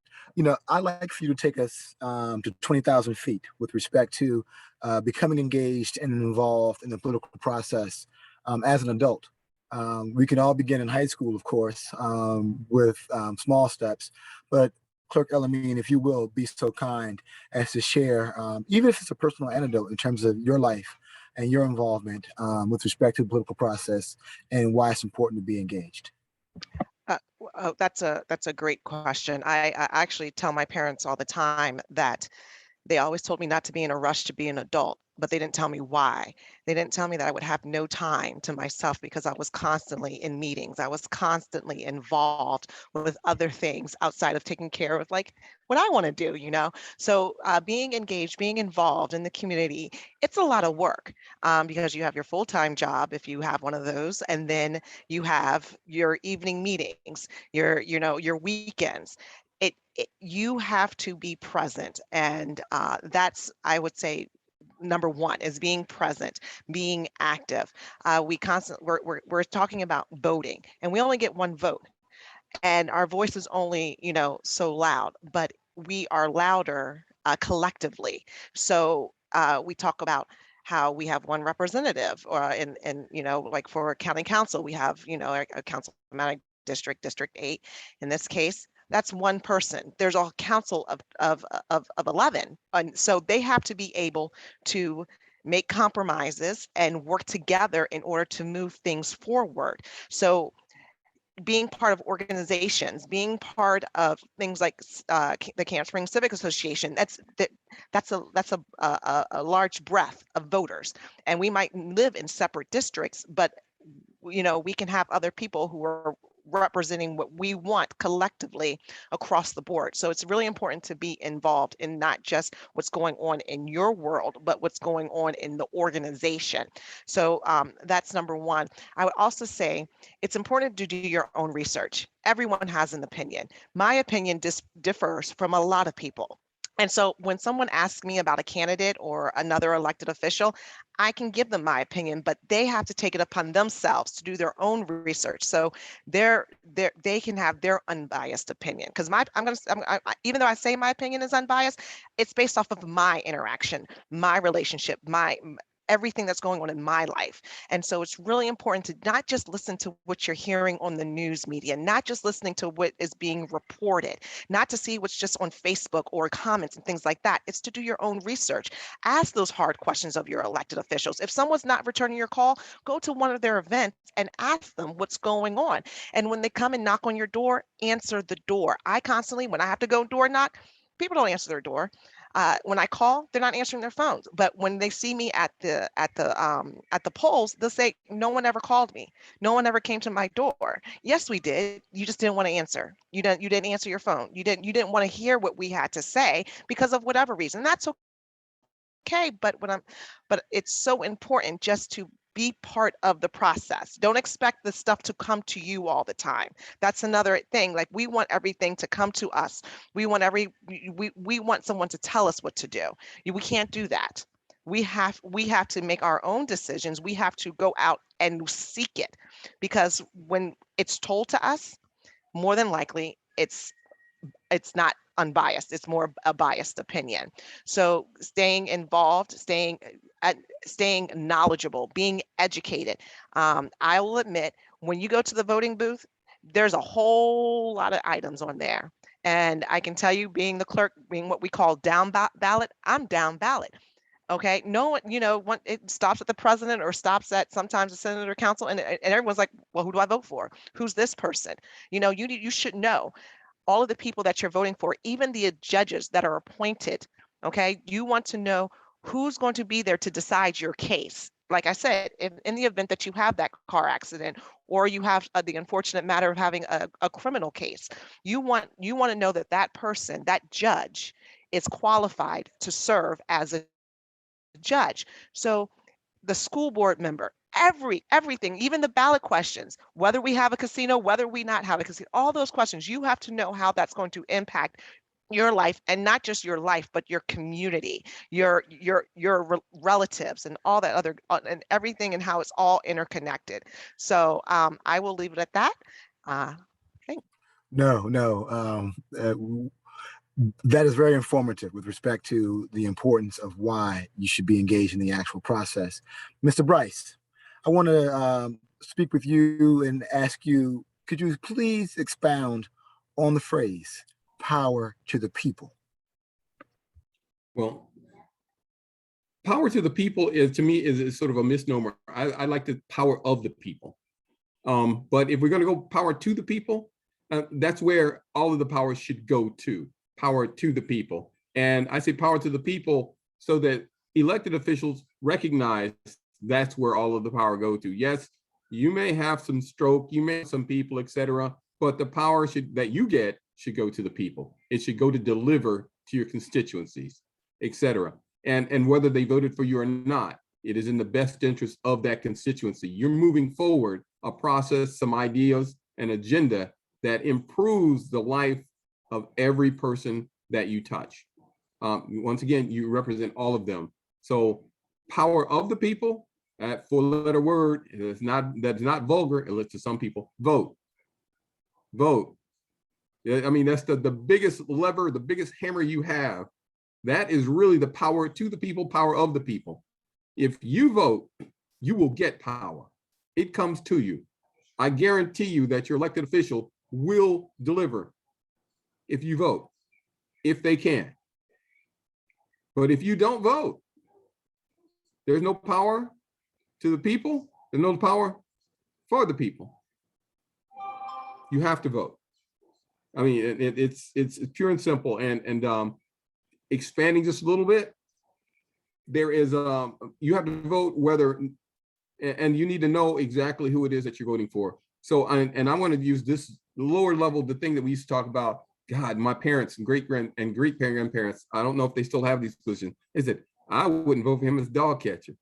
I'd like for you to take us to 20,000 feet with respect to becoming engaged and involved in the political process as an adult. We can all begin in high school, of course, with small steps, but Clerk Elamine, if you will, be so kind as to share, even if it's a personal anecdote in terms of your life and your involvement with respect to the political process and why it's important to be engaged. That's a great question. I actually tell my parents all the time that they always told me not to be in a rush to be an adult, but they didn't tell me why. They didn't tell me that I would have no time to myself because I was constantly in meetings. I was constantly involved with other things outside of taking care of like what I want to do, So being engaged, being involved in the community, it's a lot of work because you have your full-time job if you have one of those, and then you have your evening meetings, your weekends. You have to be present, and that's, I would say, number one is being present, being active. We're talking about voting, and we only get one vote. and our voice is only, so loud, but we are louder collectively. So we talk about how we have one representative, or like for county council, we have, a councilmanic District 8. In this case, that's one person. There's a council of 11. And so they have to be able to make compromises and work together in order to move things forward. So being part of organizations, being part of things like the Camp Springs Civic Association, that's a large breadth of voters, and we might live in separate districts, but we can have other people who are representing what we want collectively across the board. So it's really important to be involved in not just what's going on in your world, but what's going on in the organization. So that's number one. I would also say it's important to do your own research. Everyone has an opinion. My opinion differs from a lot of people. And so when someone asks me about a candidate or another elected official, I can give them my opinion, but they have to take it upon themselves to do their own research. So they can have their unbiased opinion. Because even though I say my opinion is unbiased, it's based off of my interaction, my relationship, everything that's going on in my life. And so it's really important to not just listen to what you're hearing on the news media, not just listening to what is being reported, not to see what's just on Facebook or comments and things like that. It's to do your own research. Ask those hard questions of your elected officials. If someone's not returning your call, go to one of their events and ask them what's going on. And when they come and knock on your door, answer the door. I constantly, when I have to go door knock, people don't answer their door. When I call, they're not answering their phones. But when they see me at the polls, they'll say, "No one ever called me. No one ever came to my door." Yes, we did. You just didn't want to answer. You didn't answer your phone. You didn't want to hear what we had to say because of whatever reason. That's okay. But it's so important just to be part of the process. Don't expect the stuff to come to you all the time. That's another thing. Like, we want everything to come to us. We want we want someone to tell us what to do. We can't do that. We have to make our own decisions. We have to go out and seek it, because when it's told to us, more than likely it's not unbiased. It's more a biased opinion. So staying involved, staying knowledgeable, being educated. I will admit, when you go to the voting booth, there's a whole lot of items on there. And I can tell you, being the clerk, being what we call down ballot, I'm down ballot. Okay, no one, when it stops at the president or stops at sometimes the senator council, and everyone's like, well, who do I vote for? Who's this person? You should know all of the people that you're voting for, even the judges that are appointed. Okay, you want to know who's going to be there to decide your case. Like I said, if in the event that you have that car accident, or you have the unfortunate matter of having a criminal case, you want to know that that person, that judge, is qualified to serve as a judge. So the school board member, everything, even the ballot questions, whether we have a casino, whether we not have a casino, all those questions, you have to know how that's going to impact your life, and not just your life, but your community, your relatives, and all that other and everything, and how it's all interconnected. So I will leave it at that. No. That is very informative with respect to the importance of why you should be engaged in the actual process. Mr. Bryce, I want to speak with you and ask you, could you please expound on the phrase "power to the people"? Well, power to the people to me is sort of a misnomer. I like the power of the people. But if we're going to go power to the people, that's where all of the power should go to. Power to the people. And I say power to the people so that elected officials recognize that's where all of the power go to. Yes, you may have some stroke, you may have some people, etc., but the power that you get should go to the people. It should go to deliver to your constituencies, etc. And whether they voted for you or not, it is in the best interest of that constituency. You're moving forward a process, some ideas, an agenda that improves the life of every person that you touch. Once again, you represent all of them. So power of the people, that four-letter word, that's not vulgar, it lets to some people, vote. Vote. I mean, that's the biggest lever, the biggest hammer you have. That is really the power to the people, power of the people. If you vote, you will get power. It comes to you. I guarantee you that your elected official will deliver if you vote, if they can. But if you don't vote, there's no power to the people, there's no power for the people. You have to vote. I mean, it's pure and simple. And expanding just a little bit, there is you have to vote whether, and you need to know exactly who it is that you're voting for. So, and I want to use this lower level, the thing that we used to talk about. God, my parents and great grandparents, I don't know if they still have these positions, is that I wouldn't vote for him as dog catcher.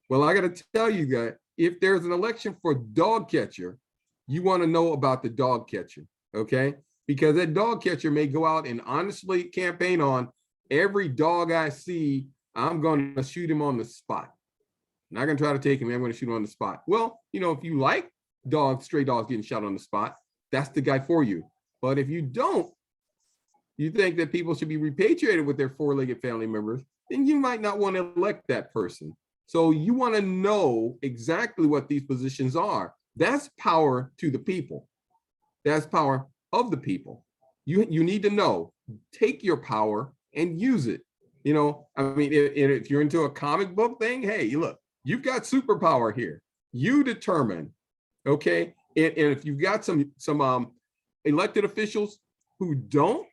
Well, I got to tell you that if there's an election for dog catcher, you want to know about the dog catcher, okay? Because that dog catcher may go out and honestly campaign on every dog I see, I'm going to shoot him on the spot. I'm not going to try to take him, I'm going to shoot him on the spot. Well, you know, if you like dogs, stray dogs getting shot on the spot, that's the guy for you. But if you don't, you think that people should be repatriated with their four-legged family members, then you might not want to elect that person. So you want to know exactly what these positions are. That's power to the people. That's power of the people. You need to know, take your power and use it. You know, I mean, if you're into a comic book thing, hey, look, you've got superpower here. You determine, okay? And if you've got some elected officials who don't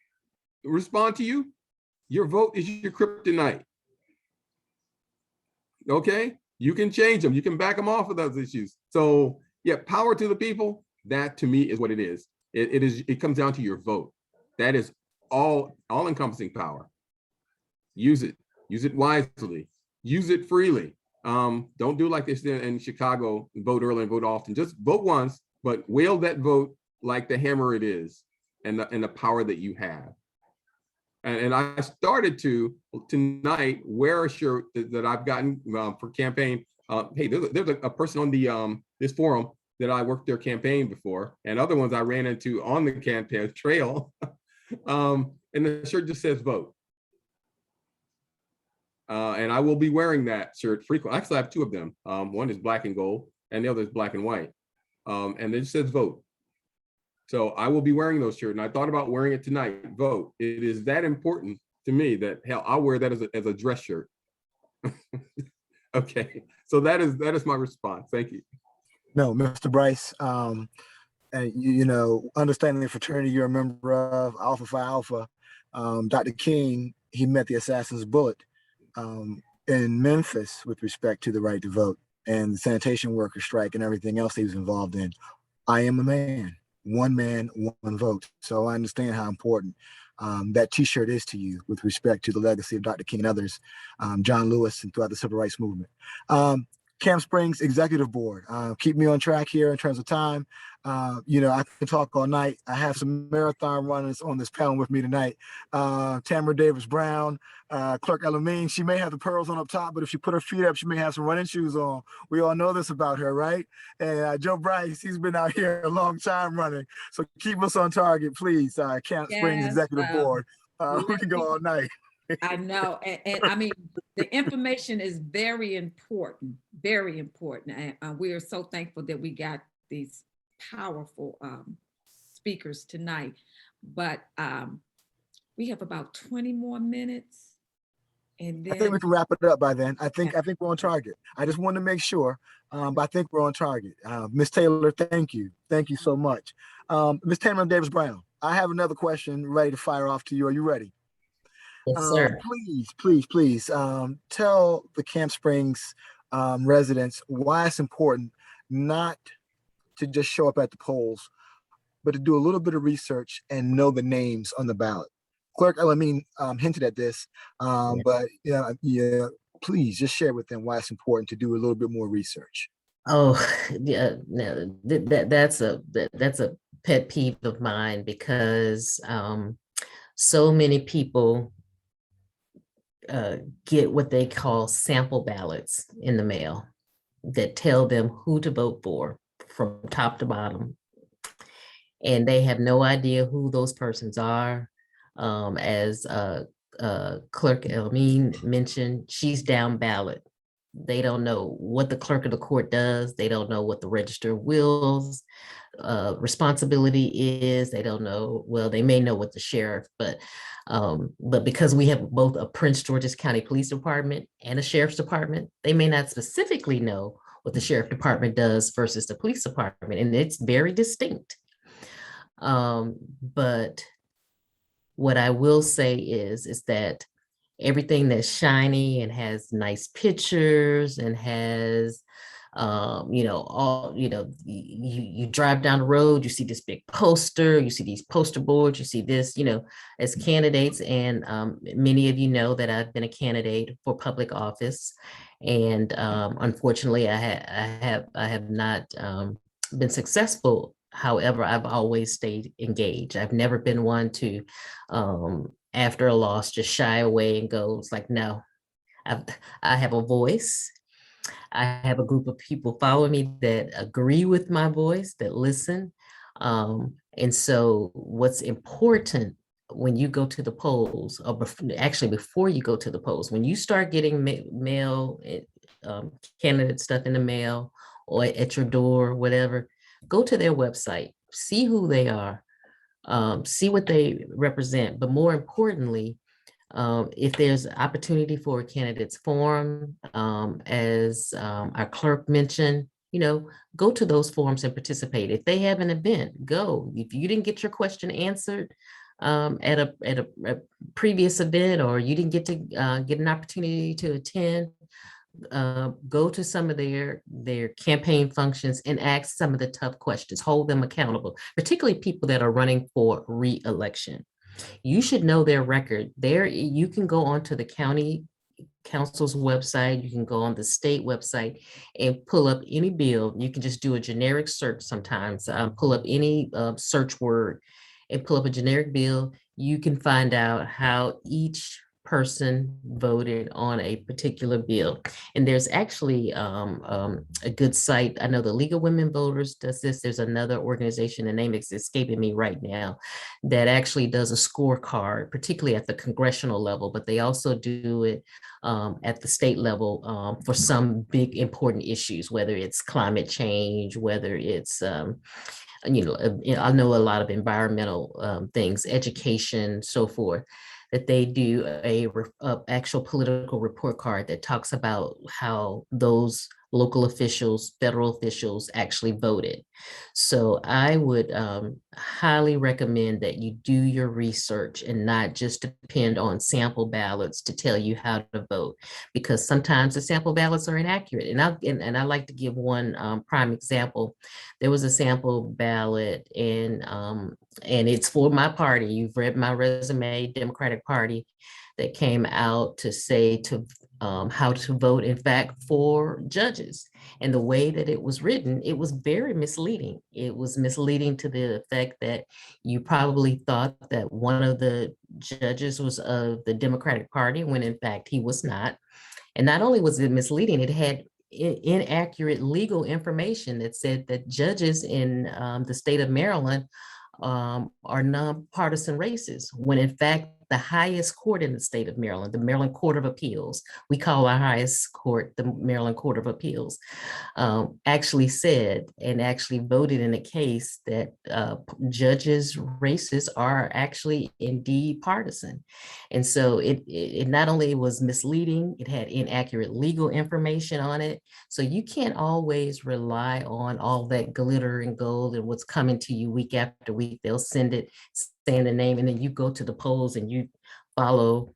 respond to you, your vote is your kryptonite. Okay, you can change them, you can back them off of those issues. So yeah, power to the people, that to me is what it is. It comes down to your vote. That is all encompassing power. Use it wisely, use it freely. Don't do like this in Chicago, vote early and vote often. Just vote once, but wield that vote like the hammer it is, and the power that you have. And I started to tonight wear a shirt that I've gotten for campaign. Hey, there's a person on the this forum that I worked their campaign before, and other ones I ran into on the campaign trail. And the shirt just says vote. And I will be wearing that shirt frequently. Actually, I have two of them. One is black and gold, and the other is black and white. And it says vote. So I will be wearing those shirts, and I thought about wearing it tonight. Vote. It is that important to me that, hell, I'll wear that as a dress shirt. Okay, so that is my response. Thank you. No, Mr. Bryce, and you know, understanding the fraternity you're a member of, Alpha Phi Alpha, Dr. King, he met the assassin's bullet in Memphis with respect to the right to vote and the sanitation worker strike and everything else he was involved in. I am a man, one vote. So I understand how important that T-shirt is to you with respect to the legacy of Dr. King and others, John Lewis, and throughout the civil rights movement. Camp Springs Executive Board, keep me on track here in terms of time. You know, I can talk all night. I have some marathon runners on this panel with me tonight. Tamara Davis Brown, Clerk Elamine, she may have the pearls on up top, but if she put her feet up, she may have some running shoes on. We all know this about her, right? And Joe Bryce, he's been out here a long time running. So keep us on target, please, Camp Springs Executive Board. We can go all night. I know, and I mean, the information is very important, and we are so thankful that we got these powerful speakers tonight. But we have about 20 more minutes, and then I think we can wrap it up by then. I think we're on target. I just want to make sure, but I think we're on target. Ms. Taylor, thank you so much. Ms. Tamara Davis Brown, I have another question ready to fire off to you. Are you ready? Yes, sir. Please tell the Camp Springs residents why it's important not to just show up at the polls, but to do a little bit of research and know the names on the ballot. Clerk Elamine hinted at this, but yeah, please just share with them why it's important to do a little bit more research. Oh, yeah, no, that's a pet peeve of mine, because so many people get what they call sample ballots in the mail that tell them who to vote for from top to bottom. and they have no idea who those persons are. As Clerk Elmine mentioned, she's down ballot. They don't know what the clerk of the court does. They don't know what the register of wills responsibility is. They don't know, well, they may know what the sheriff, but because we have both a Prince George's County Police Department and a sheriff's department, they may not specifically know what the sheriff department does versus the police department, and it's very distinct. But what I will say is that everything that's shiny and has nice pictures and has all, you drive down the road, you see this big poster, you see these poster boards, you see this, as candidates. And many of you know that I've been a candidate for public office. And unfortunately, I have not been successful. However, I've always stayed engaged. I've never been one to, after a loss, just shy away and go, it's like, no, I have a voice. I have a group of people following me that agree with my voice, that listen. And so what's important when you go to the polls, or actually before you go to the polls, when you start getting mail, candidate stuff in the mail or at your door, whatever, go to their website, see who they are, see what they represent. But more importantly, if there's opportunity for a candidates forum, as our clerk mentioned, go to those forums and participate. If they have an event, go. If you didn't get your question answered at a previous event, or you didn't get to get an opportunity to attend, go to some of their campaign functions and ask some of the tough questions, hold them accountable, particularly people that are running for re-election. You should know their record. There, you can go onto the county council's website, you can go on the state website and pull up any bill. You can just do a generic search sometimes, pull up any search word and pull up a generic bill. You can find out how each person voted on a particular bill. And there's actually a good site. I know the League of Women Voters does this. There's another organization, the name is escaping me right now, that actually does a scorecard, particularly at the congressional level, but they also do it at the state level for some big important issues, whether it's climate change, whether it's I know a lot of environmental things, education, so forth, that they do a actual political report card that talks about how those local officials, federal officials actually voted. So I would highly recommend that you do your research and not just depend on sample ballots to tell you how to vote, because sometimes the sample ballots are inaccurate. And I like to give one prime example. There was a sample ballot and it's for my party. You've read my resume, Democratic Party, that came out to say how to vote, in fact, for judges. And the way that it was written, it was very misleading. It was misleading to the effect that you probably thought that one of the judges was of the Democratic Party, when in fact he was not. And not only was it misleading, it had inaccurate legal information that said that judges in the state of Maryland are nonpartisan races, when in fact the highest court in the state of Maryland, the Maryland Court of Appeals, we call our highest court the Maryland Court of Appeals, actually said and actually voted in a case that judges' races are actually indeed partisan. And so it not only was misleading, it had inaccurate legal information on it. So you can't always rely on all that glitter and gold and what's coming to you week after week. They'll send it, saying the name, and then you go to the polls and you follow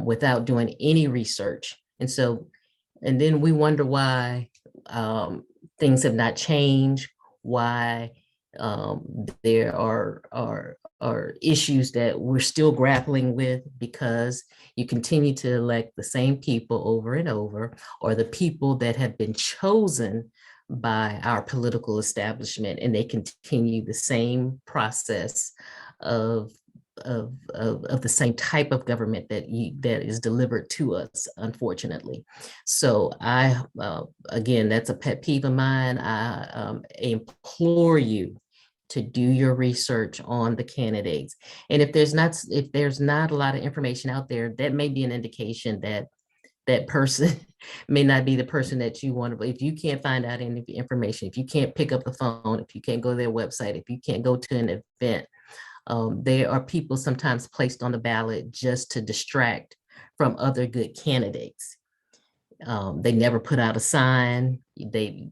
without doing any research. And then we wonder why things have not changed, why there are issues that we're still grappling with, because you continue to elect the same people over and over, or the people that have been chosen by our political establishment, and they continue the same process of the same type of government that is delivered to us, unfortunately. So again, that's a pet peeve of mine. I implore you to do your research on the candidates. And if there's not a lot of information out there, that may be an indication that that person may not be the person that you want to. If you can't find out any information, if you can't pick up the phone, if you can't go to their website, if you can't go to an event, there are people sometimes placed on the ballot just to distract from other good candidates. They never put out a sign. They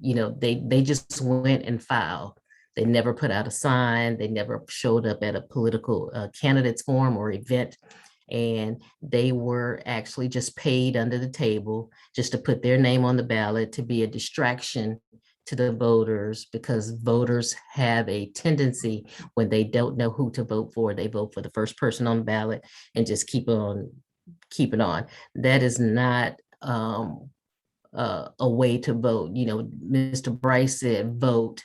just went and filed. They never put out a sign. They never showed up at a political candidates forum or event. And they were actually just paid under the table just to put their name on the ballot, to be a distraction to the voters, because voters have a tendency, when they don't know who to vote for, they vote for the first person on the ballot and just keep it on. That is not a way to vote. Mr. Bryce said vote,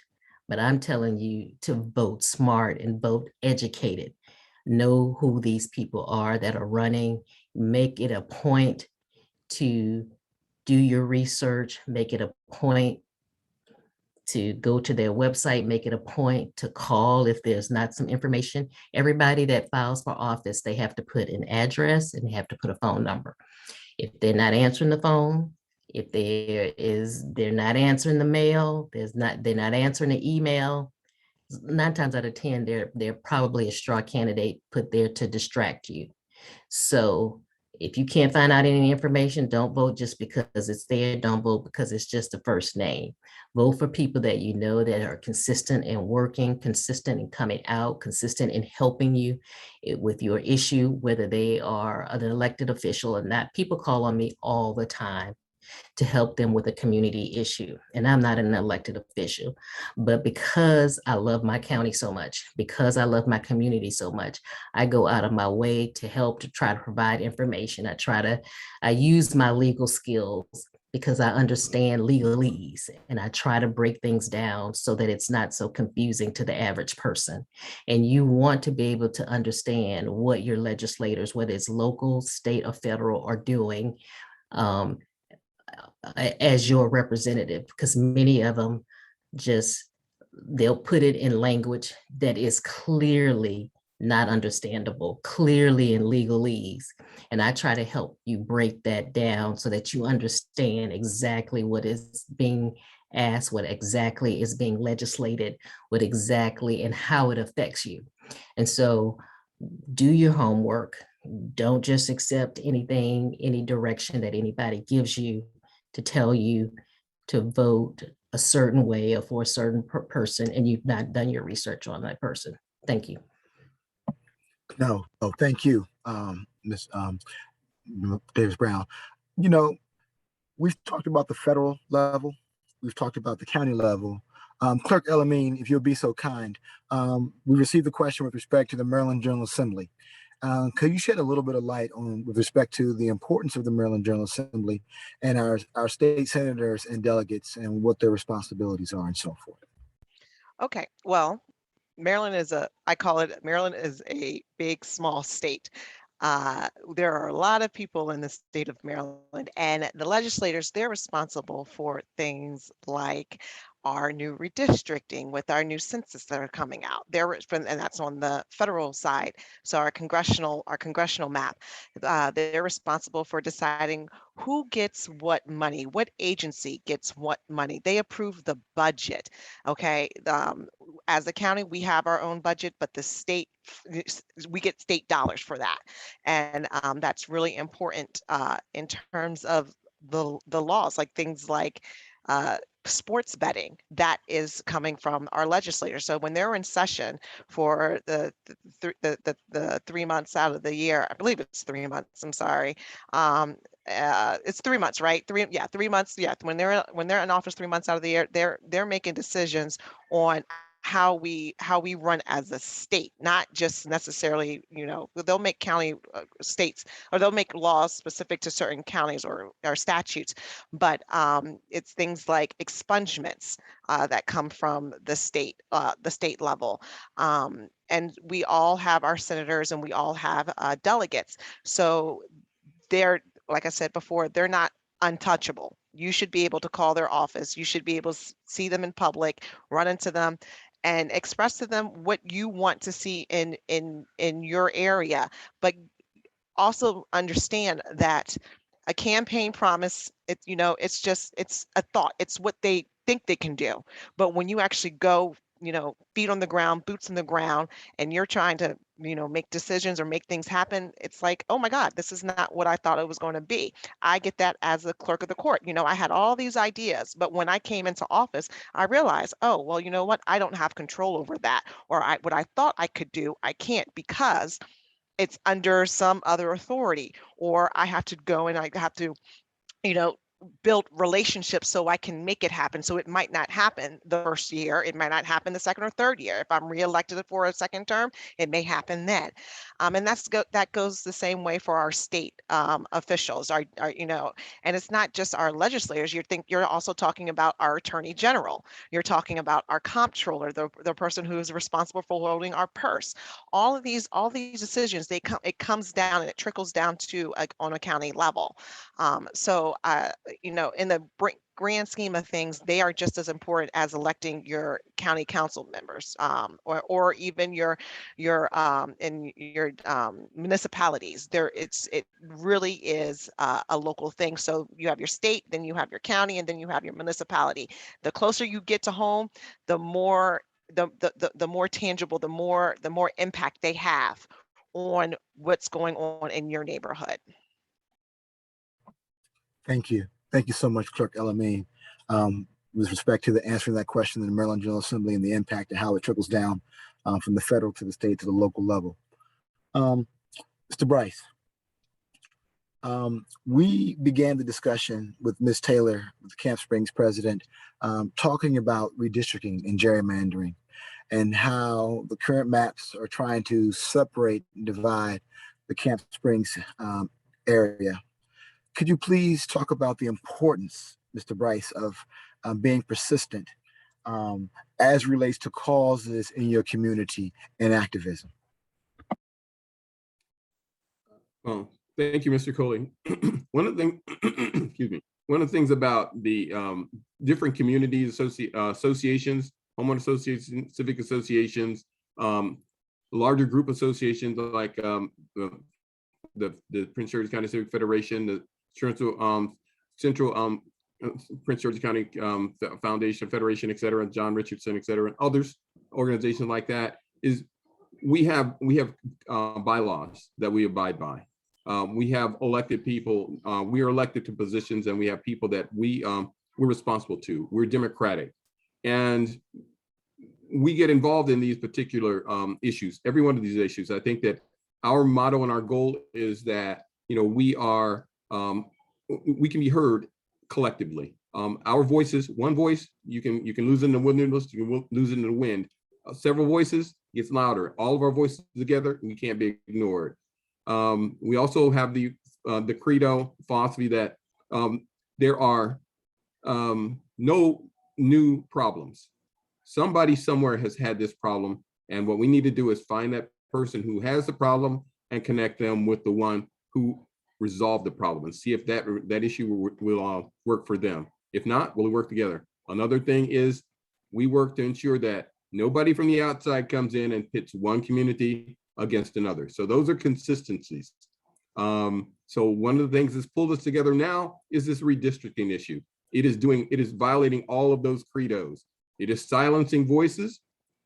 but I'm telling you to vote smart and vote educated. Know who these people are that are running. Make it a point to do your research. Make it a point to go to their website. Make it a point to call if there's not some information. Everybody that files for office, they have to put an address and they have to put a phone number. If they're not answering the phone, if they're not answering the mail, they're not answering the email, 9 times out of 10, they're probably a straw candidate put there to distract you. So if you can't find out any information, don't vote just because it's there. Don't vote because it's just the first name. Vote for people that you know that are consistent in working, consistent in coming out, consistent in helping you with your issue, whether they are an elected official or not. People call on me all the time to help them with a community issue. And I'm not an elected official, but because I love my county so much, because I love my community so much, I go out of my way to help, to try to provide information. I use my legal skills because I understand legalese, and I try to break things down so that it's not so confusing to the average person. And you want to be able to understand what your legislators, whether it's local, state, or federal, are doing as your representative, because many of them they'll put it in language that is clearly not understandable, clearly in legalese. And I try to help you break that down so that you understand exactly what is being asked, what exactly is being legislated, what exactly and how it affects you. And so do your homework. Don't just accept anything, any direction that anybody gives you to tell you to vote a certain way or for a certain person, and you've not done your research on that person. Thank you. No, oh, thank you, Ms. Davis Brown. We've talked about the federal level. We've talked about the county level. Clerk Elamine, if you'll be so kind, we received a question with respect to the Maryland General Assembly. Could you shed a little bit of light on with respect to the importance of the Maryland General Assembly and our state senators and delegates and what their responsibilities are and so forth? Okay, well, Maryland is Maryland is a big, small state. There are a lot of people in the state of Maryland, and the legislators, they're responsible for things like our new redistricting with our new census that are coming out. And that's on the federal side. So our congressional map, they're responsible for deciding who gets what money, what agency gets what money. They approve the budget. Okay. As a county, we have our own budget, but the state, we get state dollars for that. And that's really important in terms of the laws, like things like sports betting, that is coming from our legislators. So when they're in session for the 3 months out of the year, I believe it's 3 months, I'm sorry. It's 3 months, right? 3 months. Yeah. When they're in office 3 months out of the year, they're making decisions on how we run as a state, not just necessarily, they'll make county states, or they'll make laws specific to certain counties or statutes, but it's things like expungements that come from the state level. And we all have our senators and we all have delegates. So they're, like I said before, they're not untouchable. You should be able to call their office. You should be able to see them in public, run into them, and express to them what you want to see in your area, but also understand that a campaign promise, it's just, it's a thought, it's what they think they can do. But when you actually go, feet on the ground, boots on the ground, and you're trying to, make decisions or make things happen, it's like, oh my God, this is not what I thought it was going to be. I get that as a clerk of the court. I had all these ideas, but when I came into office, I realized, oh, well, you know what? I don't have control over that. Or what I thought I could do, I can't, because it's under some other authority, or I have to go and I have to, you know, build relationships so I can make it happen. So it might not happen the first year. It might not happen the second or third year. If I'm reelected for a second term, it may happen then. And that goes the same way for our state officials. And it's not just our legislators. You're also talking about our attorney general. You're talking about our comptroller, the person who is responsible for holding our purse. All these decisions, it comes down and it trickles down to on a county level. In the grand scheme of things, they are just as important as electing your county council members, or even your municipalities. It really is a local thing. So you have your state, then you have your county, and then you have your municipality. The closer you get to home, the more the more tangible, the more impact they have on what's going on in your neighborhood. Thank you. Thank you so much, Clerk Elamine. With respect to the answering that question in the Maryland General Assembly and the impact and how it trickles down from the federal to the state to the local level. Mr. Bryce, we began the discussion with Ms. Taylor, the Camp Springs president, talking about redistricting and gerrymandering and how the current maps are trying to separate and divide the Camp Springs area. Could you please talk about the importance, Mr. Bryce, of being persistent as relates to causes in your community and activism? Well, thank you, Mr. Coley. One of the things, excuse me, one of the things about the different communities, associations, homeowner associations, civic associations, larger group associations like the Prince George's County Civic Federation, the Central Prince George's County Foundation, Federation, et cetera, John Richardson, et cetera, and others, organizations like that, is we have bylaws that we abide by. We have elected people. We are elected to positions, and we have people that we're responsible to. We're democratic, and we get involved in these particular issues. Every one of these issues. I think that our motto and our goal is that we can be heard collectively. Our voices, one voice, you can lose it in the wilderness, you can lose it in the wind. Several voices gets louder. All of our voices together, we can't be ignored. We also have the credo philosophy that there are no new problems. Somebody somewhere has had this problem, and what we need to do is find that person who has the problem and connect them with the one who resolved the problem and see if that issue will work for them. If not, we'll work together. Another thing is we work to ensure that nobody from the outside comes in and pits one community against another. So those are consistencies. So one of the things that's pulled us together now is this redistricting issue. It is violating all of those credos. It is silencing voices.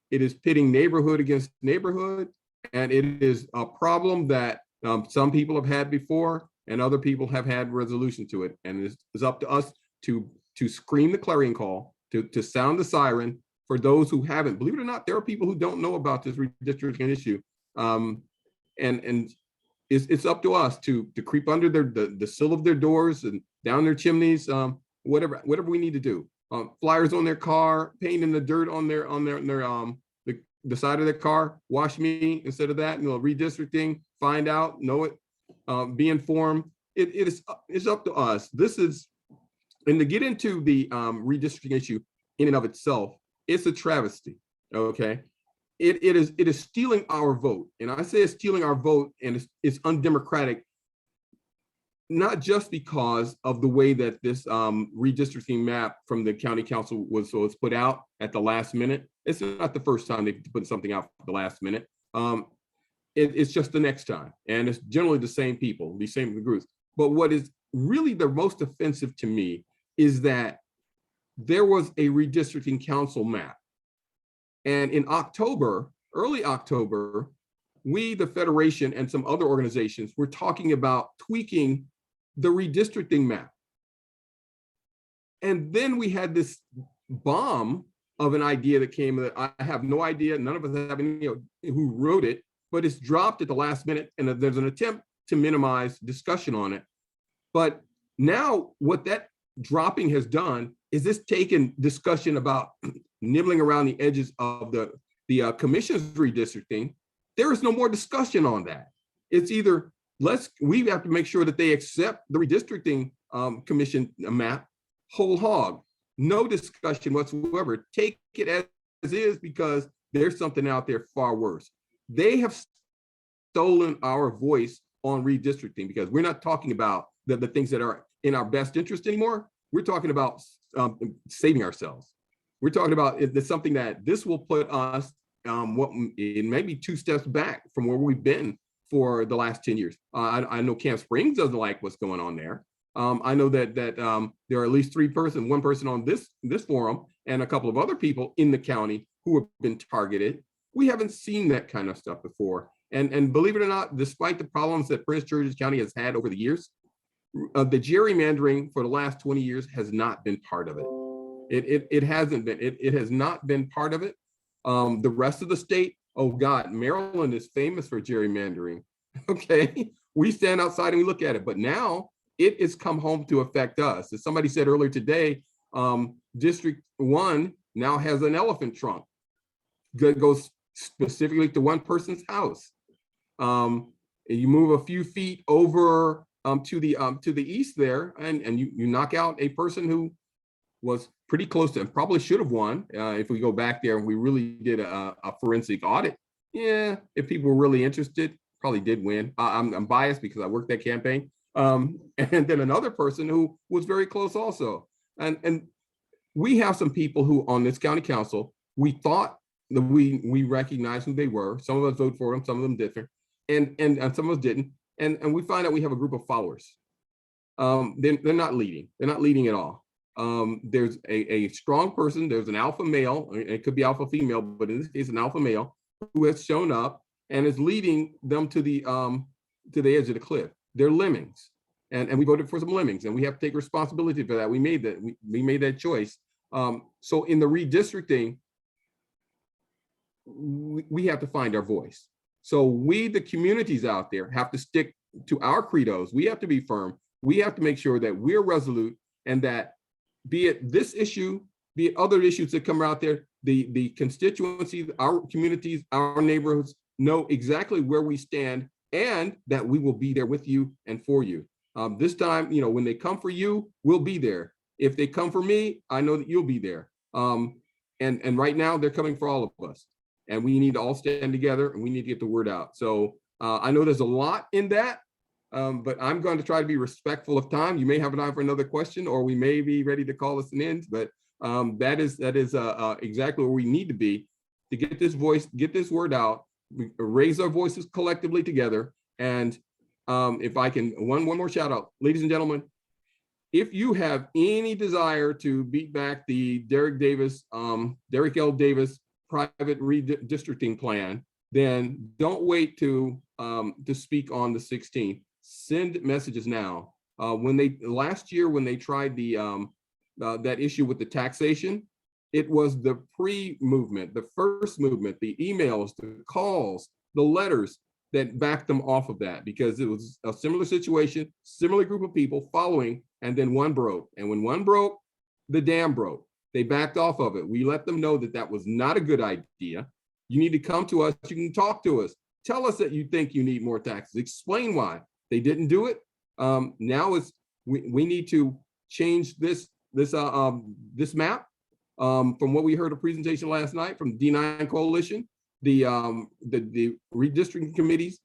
It is pitting neighborhood against neighborhood. And it is a problem that some people have had before and other people have had resolution to it. And it's up to us to scream the clarion call, to sound the siren for those who haven't. Believe it or not, there are people who don't know about this redistricting issue. And it's up to us to creep under the sill of their doors and down their chimneys, whatever we need to do. Flyers on their car, painting the dirt on the side of their car. Wash me instead of that. Redistricting. Find out, know it, be informed. It's up to us. And to get into the redistricting issue in and of itself, it's a travesty. Okay. It is stealing our vote. And I say it's stealing our vote, and it's undemocratic not just because of the way that this redistricting map from the county council was put out at the last minute. It's not the first time they put something out at the last minute. It's just the next time. And it's generally the same people, the same groups. But what is really the most offensive to me is that there was a redistricting council map. And in October, early October, we, the Federation, and some other organizations were talking about tweaking the redistricting map. And then we had this bomb of an idea that came that I have no idea, none of us have any idea who wrote it, but it's dropped at the last minute, and there's an attempt to minimize discussion on it. But now what that dropping has done is it's taken discussion about nibbling around the edges of the commission's redistricting. There is no more discussion on that. It's either we have to make sure that they accept the redistricting commission map whole hog, no discussion whatsoever. Take it as is, because there's something out there far worse. They have stolen our voice on redistricting, because we're not talking about the things that are in our best interest anymore. We're talking about saving ourselves. We're talking about it's something that this will put us it may be 2 steps back from where we've been for the last 10 years. I know Camp Springs doesn't like what's going on there. I know that there are at least one person on this forum, and a couple of other people in the county who have been targeted. We haven't seen that kind of stuff before. And believe it or not, despite the problems that Prince George's County has had over the years, the gerrymandering for the last 20 years has not been part of it. It hasn't been. It has not been part of it. The rest of the state, oh God, Maryland is famous for gerrymandering. Okay, we stand outside and we look at it, but now it has come home to affect us. As somebody said earlier today, District 1 now has an elephant trunk that goes specifically to one person's house. You move a few feet over to the east there, and you knock out a person who was pretty close to, and probably should have won if we go back there and we really did a forensic audit. Yeah, if people were really interested, probably did win. I'm biased because I worked that campaign. And then another person who was very close also. And we have some people who on this county council, we thought that we recognized who they were. Some of us voted for them, some of them different, and some of us didn't. And we find out we have a group of followers. They're not leading. They're not leading at all. There's a strong person. There's an alpha male. It could be alpha female, but in this case, an alpha male who has shown up and is leading them to the edge of the cliff. They're lemmings, and we voted for some lemmings, and we have to take responsibility for that. We made that choice. So in the redistricting, we have to find our voice. So we, the communities out there, have to stick to our credos. We have to be firm. We have to make sure that we're resolute, and that be it this issue, be it other issues that come out there, the constituencies, our communities, our neighborhoods know exactly where we stand, and that we will be there with you and for you. This time, when they come for you, we'll be there. If they come for me, I know that you'll be there. And right now they're coming for all of us, and we need to all stand together, and we need to get the word out. So I know there's a lot in that, but I'm going to try to be respectful of time. You may have time for another question, or we may be ready to call this an end, but that is exactly where we need to be to get this word out, raise our voices collectively together. And if I can, one more shout out, ladies and gentlemen, if you have any desire to beat back the Derek L. Davis private redistricting plan, then don't wait to speak on the 16th. Send messages now. Last year when they tried that issue with the taxation, it was the pre-movement, the first movement, the emails, the calls, the letters that backed them off of that, because it was a similar situation, similar group of people following, and then one broke. And when one broke, the dam broke. They backed off of it. We let them know that that was not a good idea. You need to come to us. You can talk to us. Tell us that you think you need more taxes. Explain why. They didn't do it. Now we need to change this map. From what we heard a presentation last night from the D9 Coalition, the redistricting committees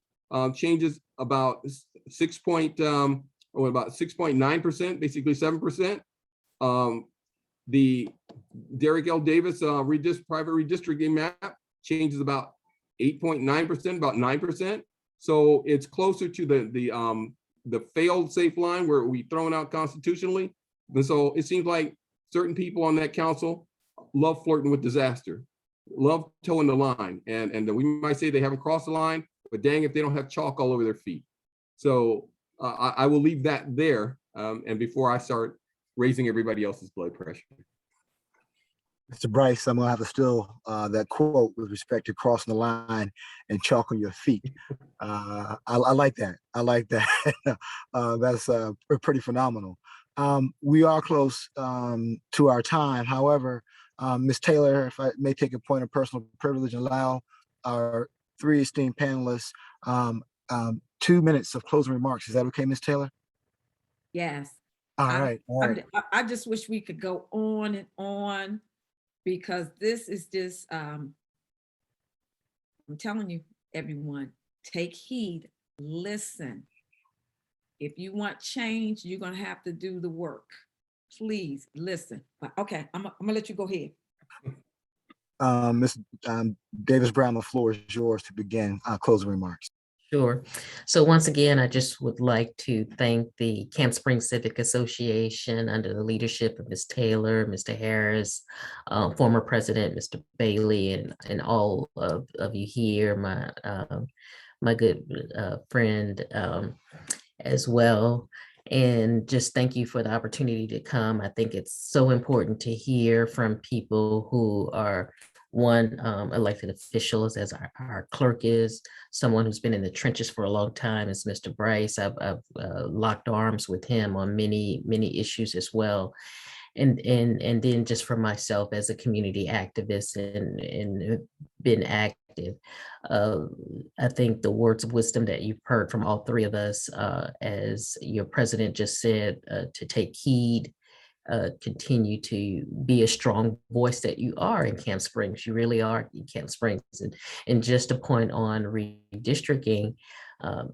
changes about 6.2 or about 6.9%, basically 7%. The Derek L. Davis private redistricting map changes about 8.9%, about 9%. So it's closer to the failed safe line where we thrown out constitutionally. And so it seems like certain people on that council love flirting with disaster, love towing the line. And we might say they haven't crossed the line, but dang if they don't have chalk all over their feet. So I will leave that there. And before I start raising everybody else's blood pressure. Mr. Bryce, I'm gonna have to steal that quote with respect to crossing the line and chalk on your feet. I like that. I like that. That's pretty phenomenal. We are close to our time. However, Ms. Taylor, if I may take a point of personal privilege and allow our three esteemed panelists 2 minutes of closing remarks. Is that okay, Ms. Taylor? Yes. All right. I just wish we could go on and on, because this is just, I'm telling you, everyone, take heed, listen. If you want change, you're gonna have to do the work. Please listen. But okay, I'm gonna let you go ahead. Ms. Davis Brown, the floor is yours to begin closing remarks. Sure. So once again, I just would like to thank the Camp Springs Civic Association under the leadership of Ms. Taylor, Mr. Harris, former president, Mr. Bailey, and all of you here, my good friend as well. And just thank you for the opportunity to come. I think it's so important to hear from people who are elected officials, as our clerk is, someone who's been in the trenches for a long time, as Mr. Bryce. I've locked arms with him on many issues as well. And then just for myself as a community activist and been active. I think the words of wisdom that you've heard from all three of us, as your president just said, to take heed, continue to be a strong voice that you are in Camp Springs. You really are in Camp Springs. And just a point on redistricting,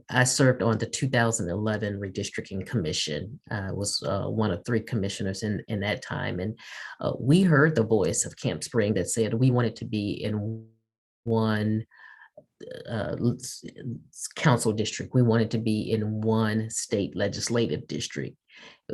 I served on the 2011 Redistricting Commission. I was one of three commissioners in that time. And we heard the voice of Camp Spring that said we wanted to be in one council district. We wanted to be in one state legislative district.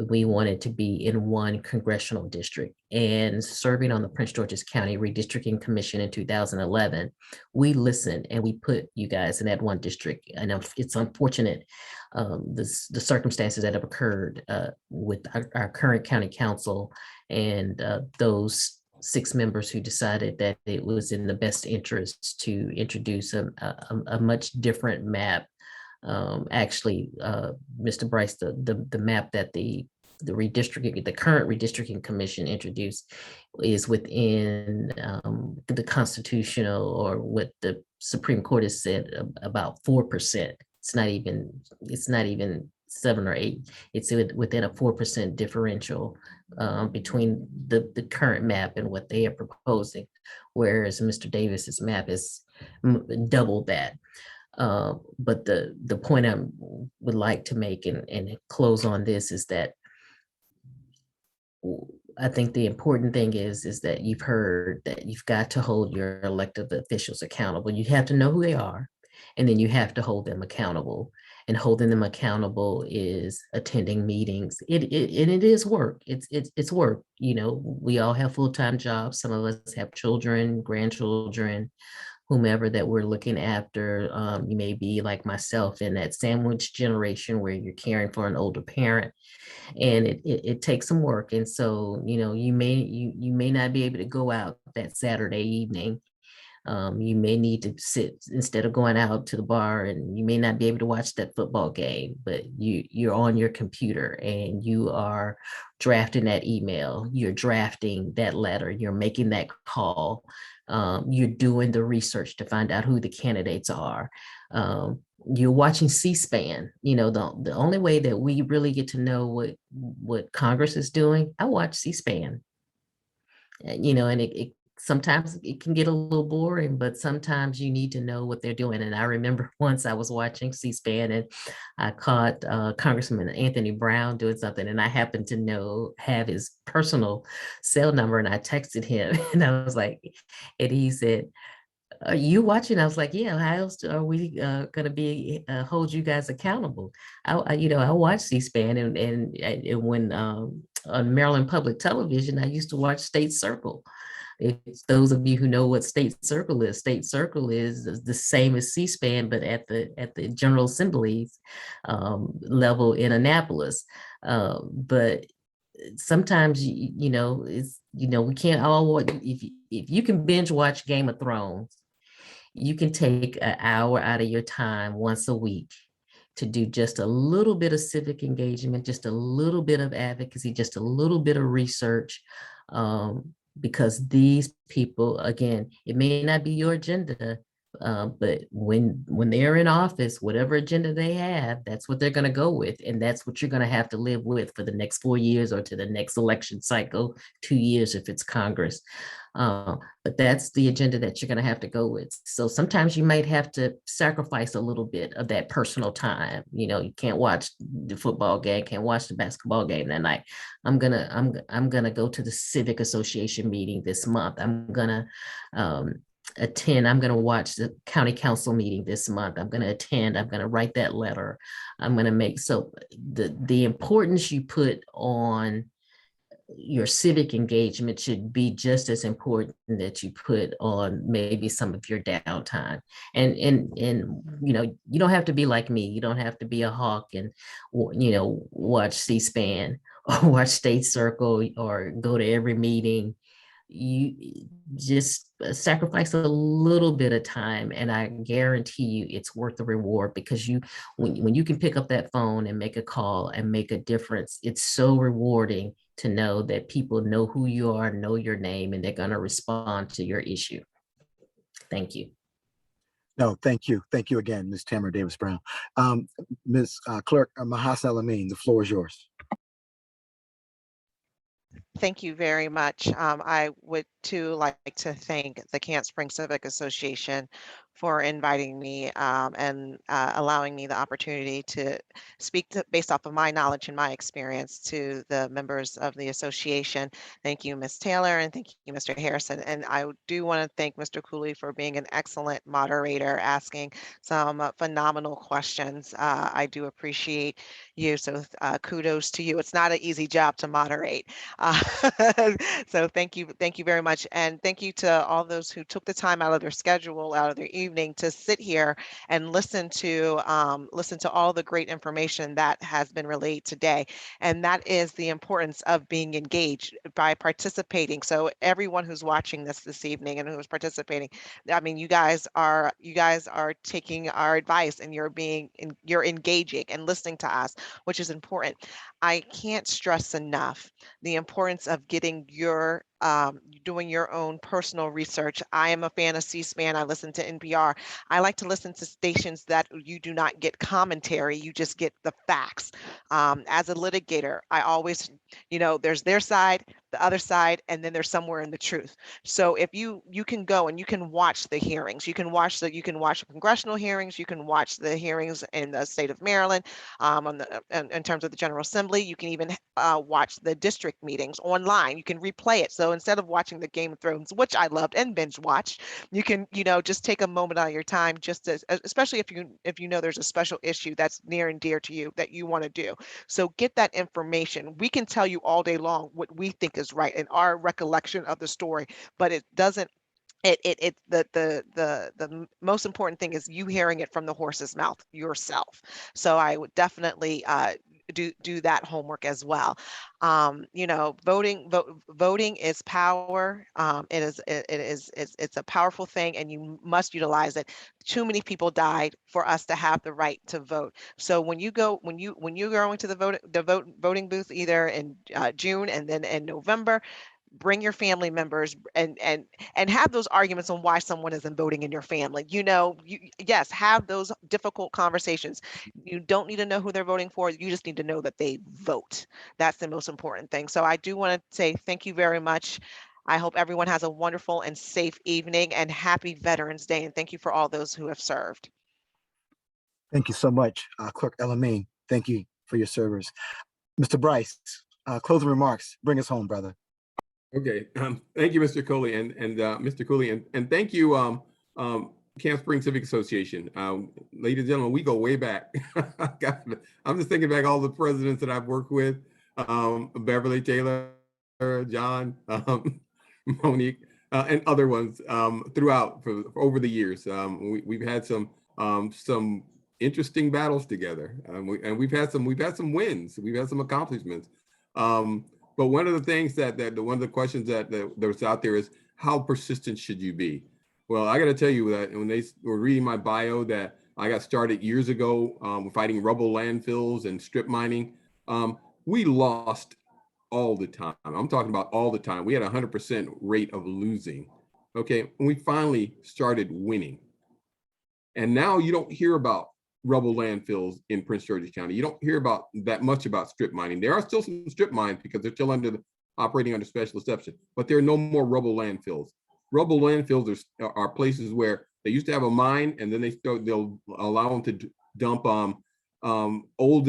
We wanted to be in one congressional district. And serving on the Prince George's County Redistricting Commission in 2011, we listened and we put you guys in that one district. And it's unfortunate, the circumstances that have occurred with our current county council and those 6 members who decided that it was in the best interest to introduce a much different map. Actually, Mr. Bryce, the map that the current redistricting commission introduced is within the constitutional, or what the Supreme Court has said, about 4%. It's not even 7 or 8. It's within a 4% differential between the current map and what they are proposing, whereas Mr. Davis's map is double that. But the point I would like to make and close on this is that I think the important thing is that you've heard that you've got to hold your elected officials accountable. You have to know who they are, and then you have to hold them accountable. And holding them accountable is attending meetings. It is work. It's work. You know, we all have full-time jobs. Some of us have children, grandchildren, whomever that we're looking after. You may be like myself in that sandwich generation where you're caring for an older parent, and it takes some work. And so, you know, you may not be able to go out that Saturday evening. You may need to sit instead of going out to the bar, and you may not be able to watch that football game, but you're on your computer and you are drafting that email, you're drafting that letter, you're making that call, you're doing the research to find out who the candidates are. You're watching C-SPAN. You know, the only way that we really get to know what Congress is doing, I watch C-SPAN. You know, and it sometimes it can get a little boring, but sometimes you need to know what they're doing. And I remember once I was watching C-SPAN and I caught Congressman Anthony Brown doing something, and I happened to have his personal cell number, and I texted him and I was like, and he said, "Are you watching?" I was like, "Yeah, how else are we going to be hold you guys accountable?" I watch C-SPAN, and when on Maryland Public Television, I used to watch State Circle. If those of you who know what State Circle is the same as C-SPAN, but at the General Assembly's level in Annapolis. But sometimes we can't all if you can binge watch Game of Thrones, you can take an hour out of your time once a week to do just a little bit of civic engagement, just a little bit of advocacy, just a little bit of research, because these people, again, it may not be your agenda, but when they're in office, whatever agenda they have, that's what they're going to go with, and that's what you're going to have to live with for the next 4 years or to the next election cycle, 2 years if it's Congress. But that's the agenda that you're going to have to go with. So sometimes you might have to sacrifice a little bit of that personal time. You can't watch the football game, can't watch the basketball game that night. I'm gonna go to the Civic Association meeting this month. I'm gonna watch the county council meeting this month. I'm gonna attend. I'm gonna write that letter. I'm gonna make so the importance you put on your civic engagement should be just as important that you put on maybe some of your downtime. And you don't have to be like me. You don't have to be a hawk and watch C-SPAN or watch State Circle or go to every meeting. You just sacrifice a little bit of time, and I guarantee you it's worth the reward, because when you can pick up that phone and make a call and make a difference, it's so rewarding to know that people know who you are, know your name, and they're going to respond to your issue. Thank you. No, thank you. Thank you again, Ms. Tamara Davis Brown. Ms. Clerk Mahasa Alameen, the floor is yours. Thank you very much. I would too like to thank the Can't Spring Civic Association for inviting me and allowing me the opportunity to speak based off of my knowledge and my experience to the members of the association. Thank you, Ms. Taylor, and thank you, Mr. Harrison. And I do want to thank Mr. Cooley for being an excellent moderator, asking some phenomenal questions. I do appreciate you, so kudos to you. It's not an easy job to moderate. So thank you very much. And thank you to all those who took the time out of their schedule, out of their evening to sit here and listen to all the great information that has been relayed today. And that is the importance of being engaged by participating. So everyone who's watching this evening and who's participating, I mean, you guys are taking our advice, and you're engaging and listening to us, which is important. I can't stress enough the importance of getting doing your own personal research. I am a fan of C-SPAN. I listen to NPR. I like to listen to stations that you do not get commentary, you just get the facts. As a litigator, I always, there's their side, the other side, and then there's somewhere in the truth. So if you can go and you can watch the hearings, you can watch congressional hearings, you can watch the hearings in the state of Maryland, in terms of the General Assembly. You can even watch the district meetings online. You can replay it. So instead of watching the Game of Thrones, which I loved and binge watched, you can, just take a moment out of your time, just to, especially if you know there's a special issue that's near and dear to you that you want to do. So get that information. We can tell you all day long what we think is right in our recollection of the story, but it doesn't. The most important thing is you hearing it from the horse's mouth yourself. So I would definitely do that homework as well. Voting is power. It's a powerful thing, and you must utilize it. Too many people died for us to have the right to vote. So when you're going to the voting booth, either in June and then in November, bring your family members and have those arguments on why someone isn't voting in your family. Yes, have those difficult conversations. You don't need to know who they're voting for. You just need to know that they vote. That's the most important thing. So I do want to say thank you very much. I hope everyone has a wonderful and safe evening, and happy Veterans Day. And thank you for all those who have served. Thank you so much, Clerk Elamine. Thank you for your service. Mr. Bryce, closing remarks. Bring us home, brother. Okay, thank you, Mr. Cooley, and Mr. Cooley, and thank you, Camp Spring Civic Association. Ladies and gentlemen, we go way back. I'm just thinking back all the presidents that I've worked with, Beverly Taylor, John, Monique, and other ones throughout for over the years. We've had some interesting battles together, and we've had some wins. We've had some accomplishments. But one of the things one of the questions that was out there is, how persistent should you be? Well, I got to tell you that when they were reading my bio, that I got started years ago fighting rubble landfills and strip mining. We lost all the time. I'm talking about all the time. We had a 100% rate of losing. Okay, and we finally started winning. And now you don't hear about rubble landfills in Prince George's County. You don't hear about that much about strip mining. There are still some strip mines because they're still operating under special exception, but there are no more rubble landfills. Rubble landfills are places where they used to have a mine, and then they'll allow them to dump old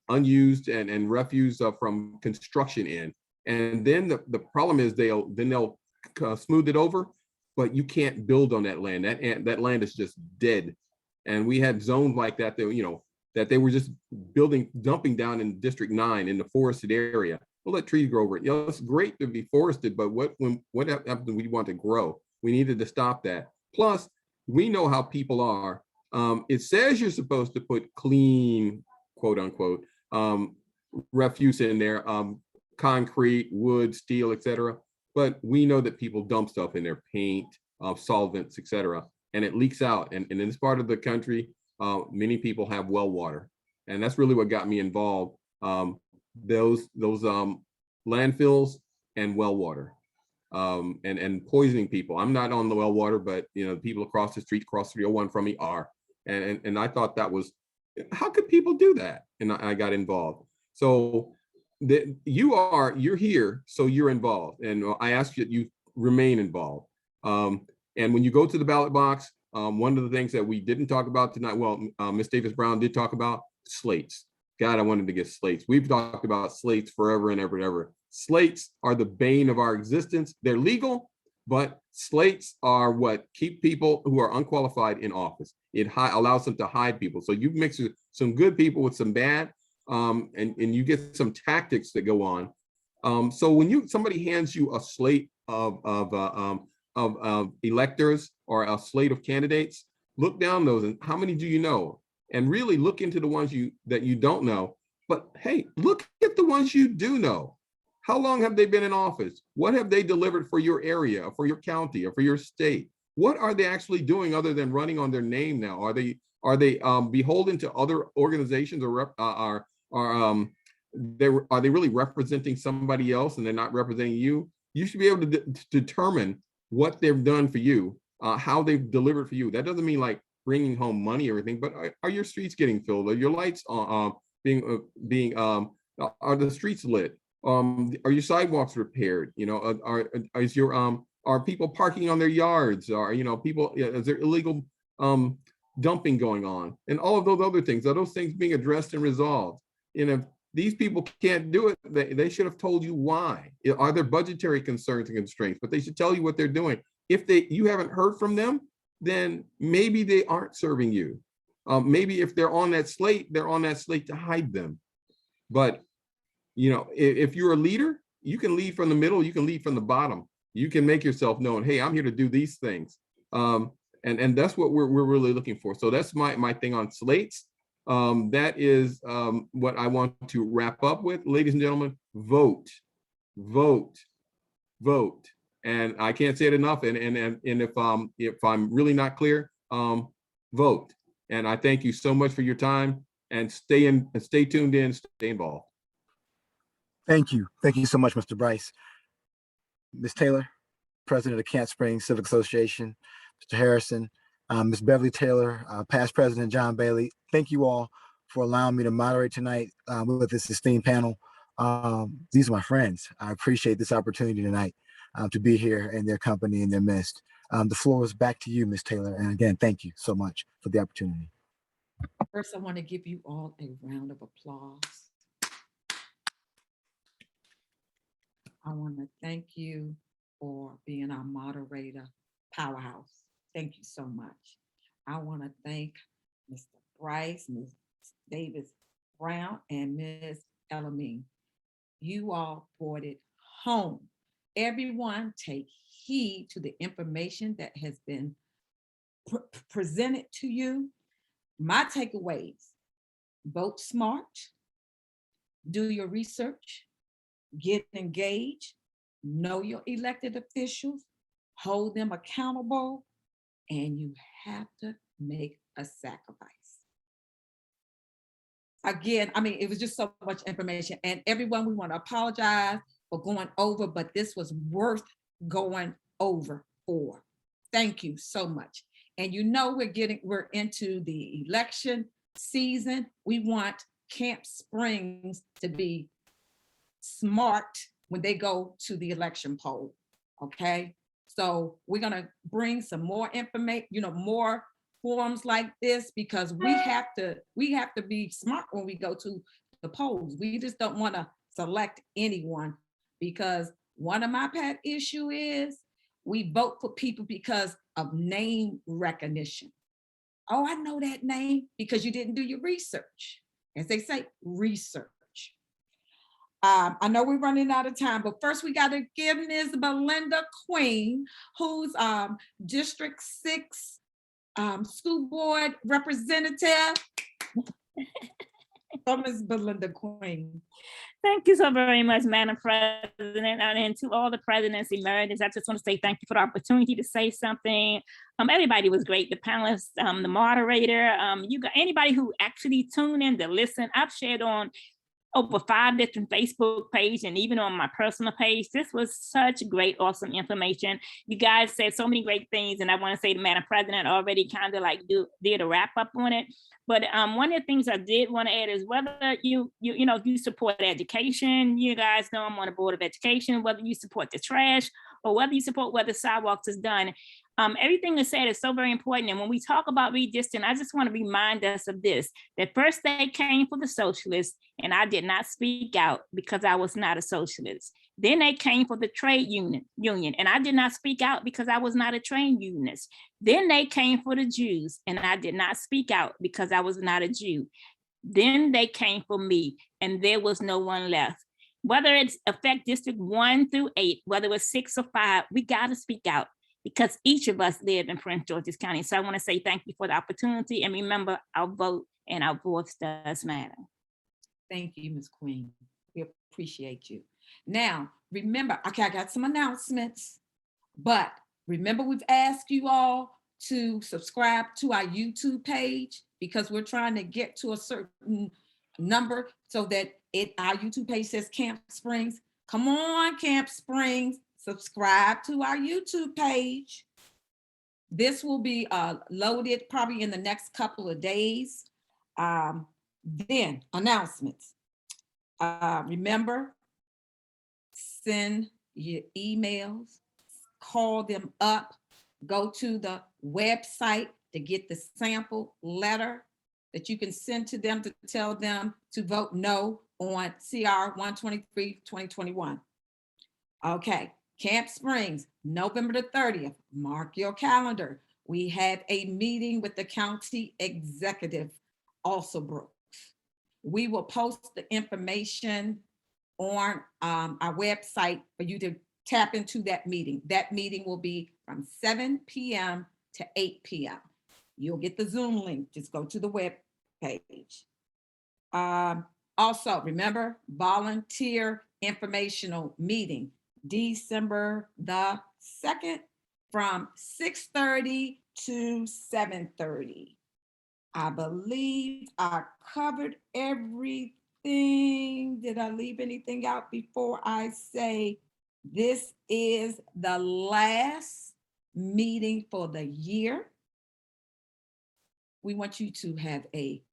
unused and refuse from construction in. And then the problem is they'll smooth it over, but you can't build on that land. That land is just dead. And we had zones like that that they were just dumping down in District 9 in the forested area. We'll let trees grow over it. It's great to be forested, but what happens when we want to grow? We needed to stop that. Plus, we know how people are. It says you're supposed to put clean, quote unquote, refuse in there, concrete, wood, steel, etc. But we know that people dump stuff in their paint, solvents, etc. And it leaks out. And in this part of the country, many people have well water. And that's really what got me involved. Those landfills and well water, and poisoning people. I'm not on the well water, but people across the street, across 301 from me are. And I thought that was, how could people do that? And I got involved. So you're here, so you're involved. And I ask you that you remain involved. And when you go to the ballot box, one of the things that we didn't talk about tonight, well, Ms. Davis-Brown did talk about slates. God, I wanted to get slates. We've talked about slates forever and ever and ever. Slates are the bane of our existence. They're legal, but slates are what keep people who are unqualified in office. It allows them to hide people. So you mix some good people with some bad, and you get some tactics that go on. So when somebody hands you a slate of electors or a slate of candidates, look down those and how many do you know? And really look into the ones that you don't know. But hey, look at the ones you do know. How long have they been in office? What have they delivered for your area, or for your county, or for your state? What are they actually doing other than running on their name now? Are they beholden to other organizations, or are they really representing somebody else and they're not representing you? You should be able to determine what they've done for you, how they've delivered for you. That doesn't mean like bringing home money or anything, but are your streets getting filled? Are your lights are the streets lit? Are your sidewalks repaired? Are people parking on their yards? Is there illegal dumping going on? And all of those other things, are those things being addressed and resolved? If these people can't do it, they should have told you why. Are there budgetary concerns and constraints? But they should tell you what they're doing. If you haven't heard from them, then maybe they aren't serving you. Maybe if they're on that slate, they're on that slate to hide them. But if you're a leader, you can lead from the middle, you can lead from the bottom. You can make yourself known. Hey, I'm here to do these things. And that's what we're really looking for. So that's my thing on slates. That is what I want to wrap up with. Ladies and gentlemen, vote, vote, vote. And I can't say it enough. And if I'm really not clear, vote. And I thank you so much for your time, and stay tuned in, stay involved. Thank you. Thank you so much, Mr. Bryce. Ms. Taylor, President of Camp Springs Civic Association, Mr. Harrison, Ms. Beverly Taylor, past President John Bailey. Thank you all for allowing me to moderate tonight with this esteemed panel. These are my friends. I appreciate this opportunity tonight. to be here in their company, in their midst. The floor is back to you, Ms. Taylor. And again, thank you so much for the opportunity. First, I want to give you all a round of applause. I want to thank you for being our moderator powerhouse. Thank you so much. I want to thank Mr. Bryce, Ms. Davis Brown, and Ms. Elamine. You all brought it home. Everyone take heed to the information that has been presented to you. My takeaways: vote smart, do your research, get engaged, know your elected officials, hold them accountable, and you have to make a sacrifice. Again, I mean, it was just so much information, and everyone, we want to apologize for going over, but this was worth going over for. Thank you so much. And you know, we're into the election season. We want Camp Springs to be smart when they go to the election poll. Okay, so we're gonna bring some more information, more forums like this, because we have to be smart when we go to the polls. We just don't want to select anyone, because one of my pet issue is we vote for people because of name recognition. Oh, I know that name, because you didn't do your research. As they say, research. I know we're running out of time, but first we got to give Ms. Belinda Queen, who's District 6 School Board Representative. So Ms. Belinda Queen. Thank you so very much, Madam President, and to all the presidents emeritus. I just want to say thank you for the opportunity to say something. Everybody was great. The panelists, the moderator, you got anybody who actually tuned in to listen. I've shared on over 5 different Facebook pages and even on my personal page. This was such great, awesome information. You guys said so many great things, and I want to say the Madam President already kind of like did a wrap up on it. But one of the things I did want to add is whether you support education. You guys know I'm on the Board of Education. Whether you support the trash or whether you support whether sidewalks is done. Everything is said is so very important. And when we talk about redistricting, I just want to remind us of this, that first they came for the socialists, and I did not speak out because I was not a socialist. Then they came for the trade union, and I did not speak out because I was not a trade unionist. Then they came for the Jews, and I did not speak out because I was not a Jew. Then they came for me, and there was no one left. Whether it's affect District 1 through 8, whether it's 6 or 5, we got to speak out, because each of us live in Prince George's County. So I want to say thank you for the opportunity, and remember, our vote and our voice does matter. Thank you, Ms. Queen. We appreciate you. Now, remember, okay, I got some announcements, but remember, we've asked you all to subscribe to our YouTube page, because we're trying to get to a certain number so that our YouTube page says Camp Springs. Come on, Camp Springs. Subscribe to our YouTube page. This will be loaded probably in the next couple of days. Then announcements. Remember, send your emails, call them up, go to the website to get the sample letter that you can send to them to tell them to vote no on CR 123 2021. Okay. Camp Springs, November the 30th, mark your calendar. We have a meeting with the county executive, also Brooks. We will post the information on our website for you to tap into that meeting. That meeting will be from 7 p.m. to 8 p.m. You'll get the Zoom link. Just go to the web page. Also, remember, volunteer informational meeting, December the 2nd from 6:30 to 7:30. I believe I covered everything. Did I leave anything out before I say this is the last meeting for the year? We want you to have a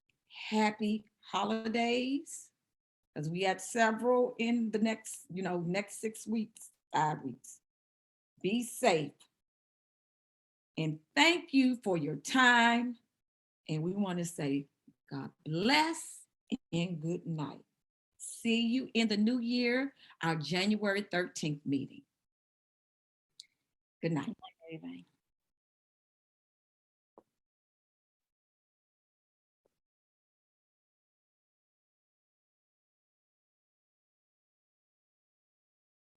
happy holidays, because we had several in the next 6 weeks, 5 weeks. Be safe. And thank you for your time. And we want to say God bless and good night. See you in the new year, our January 13th meeting. Good night. Everybody.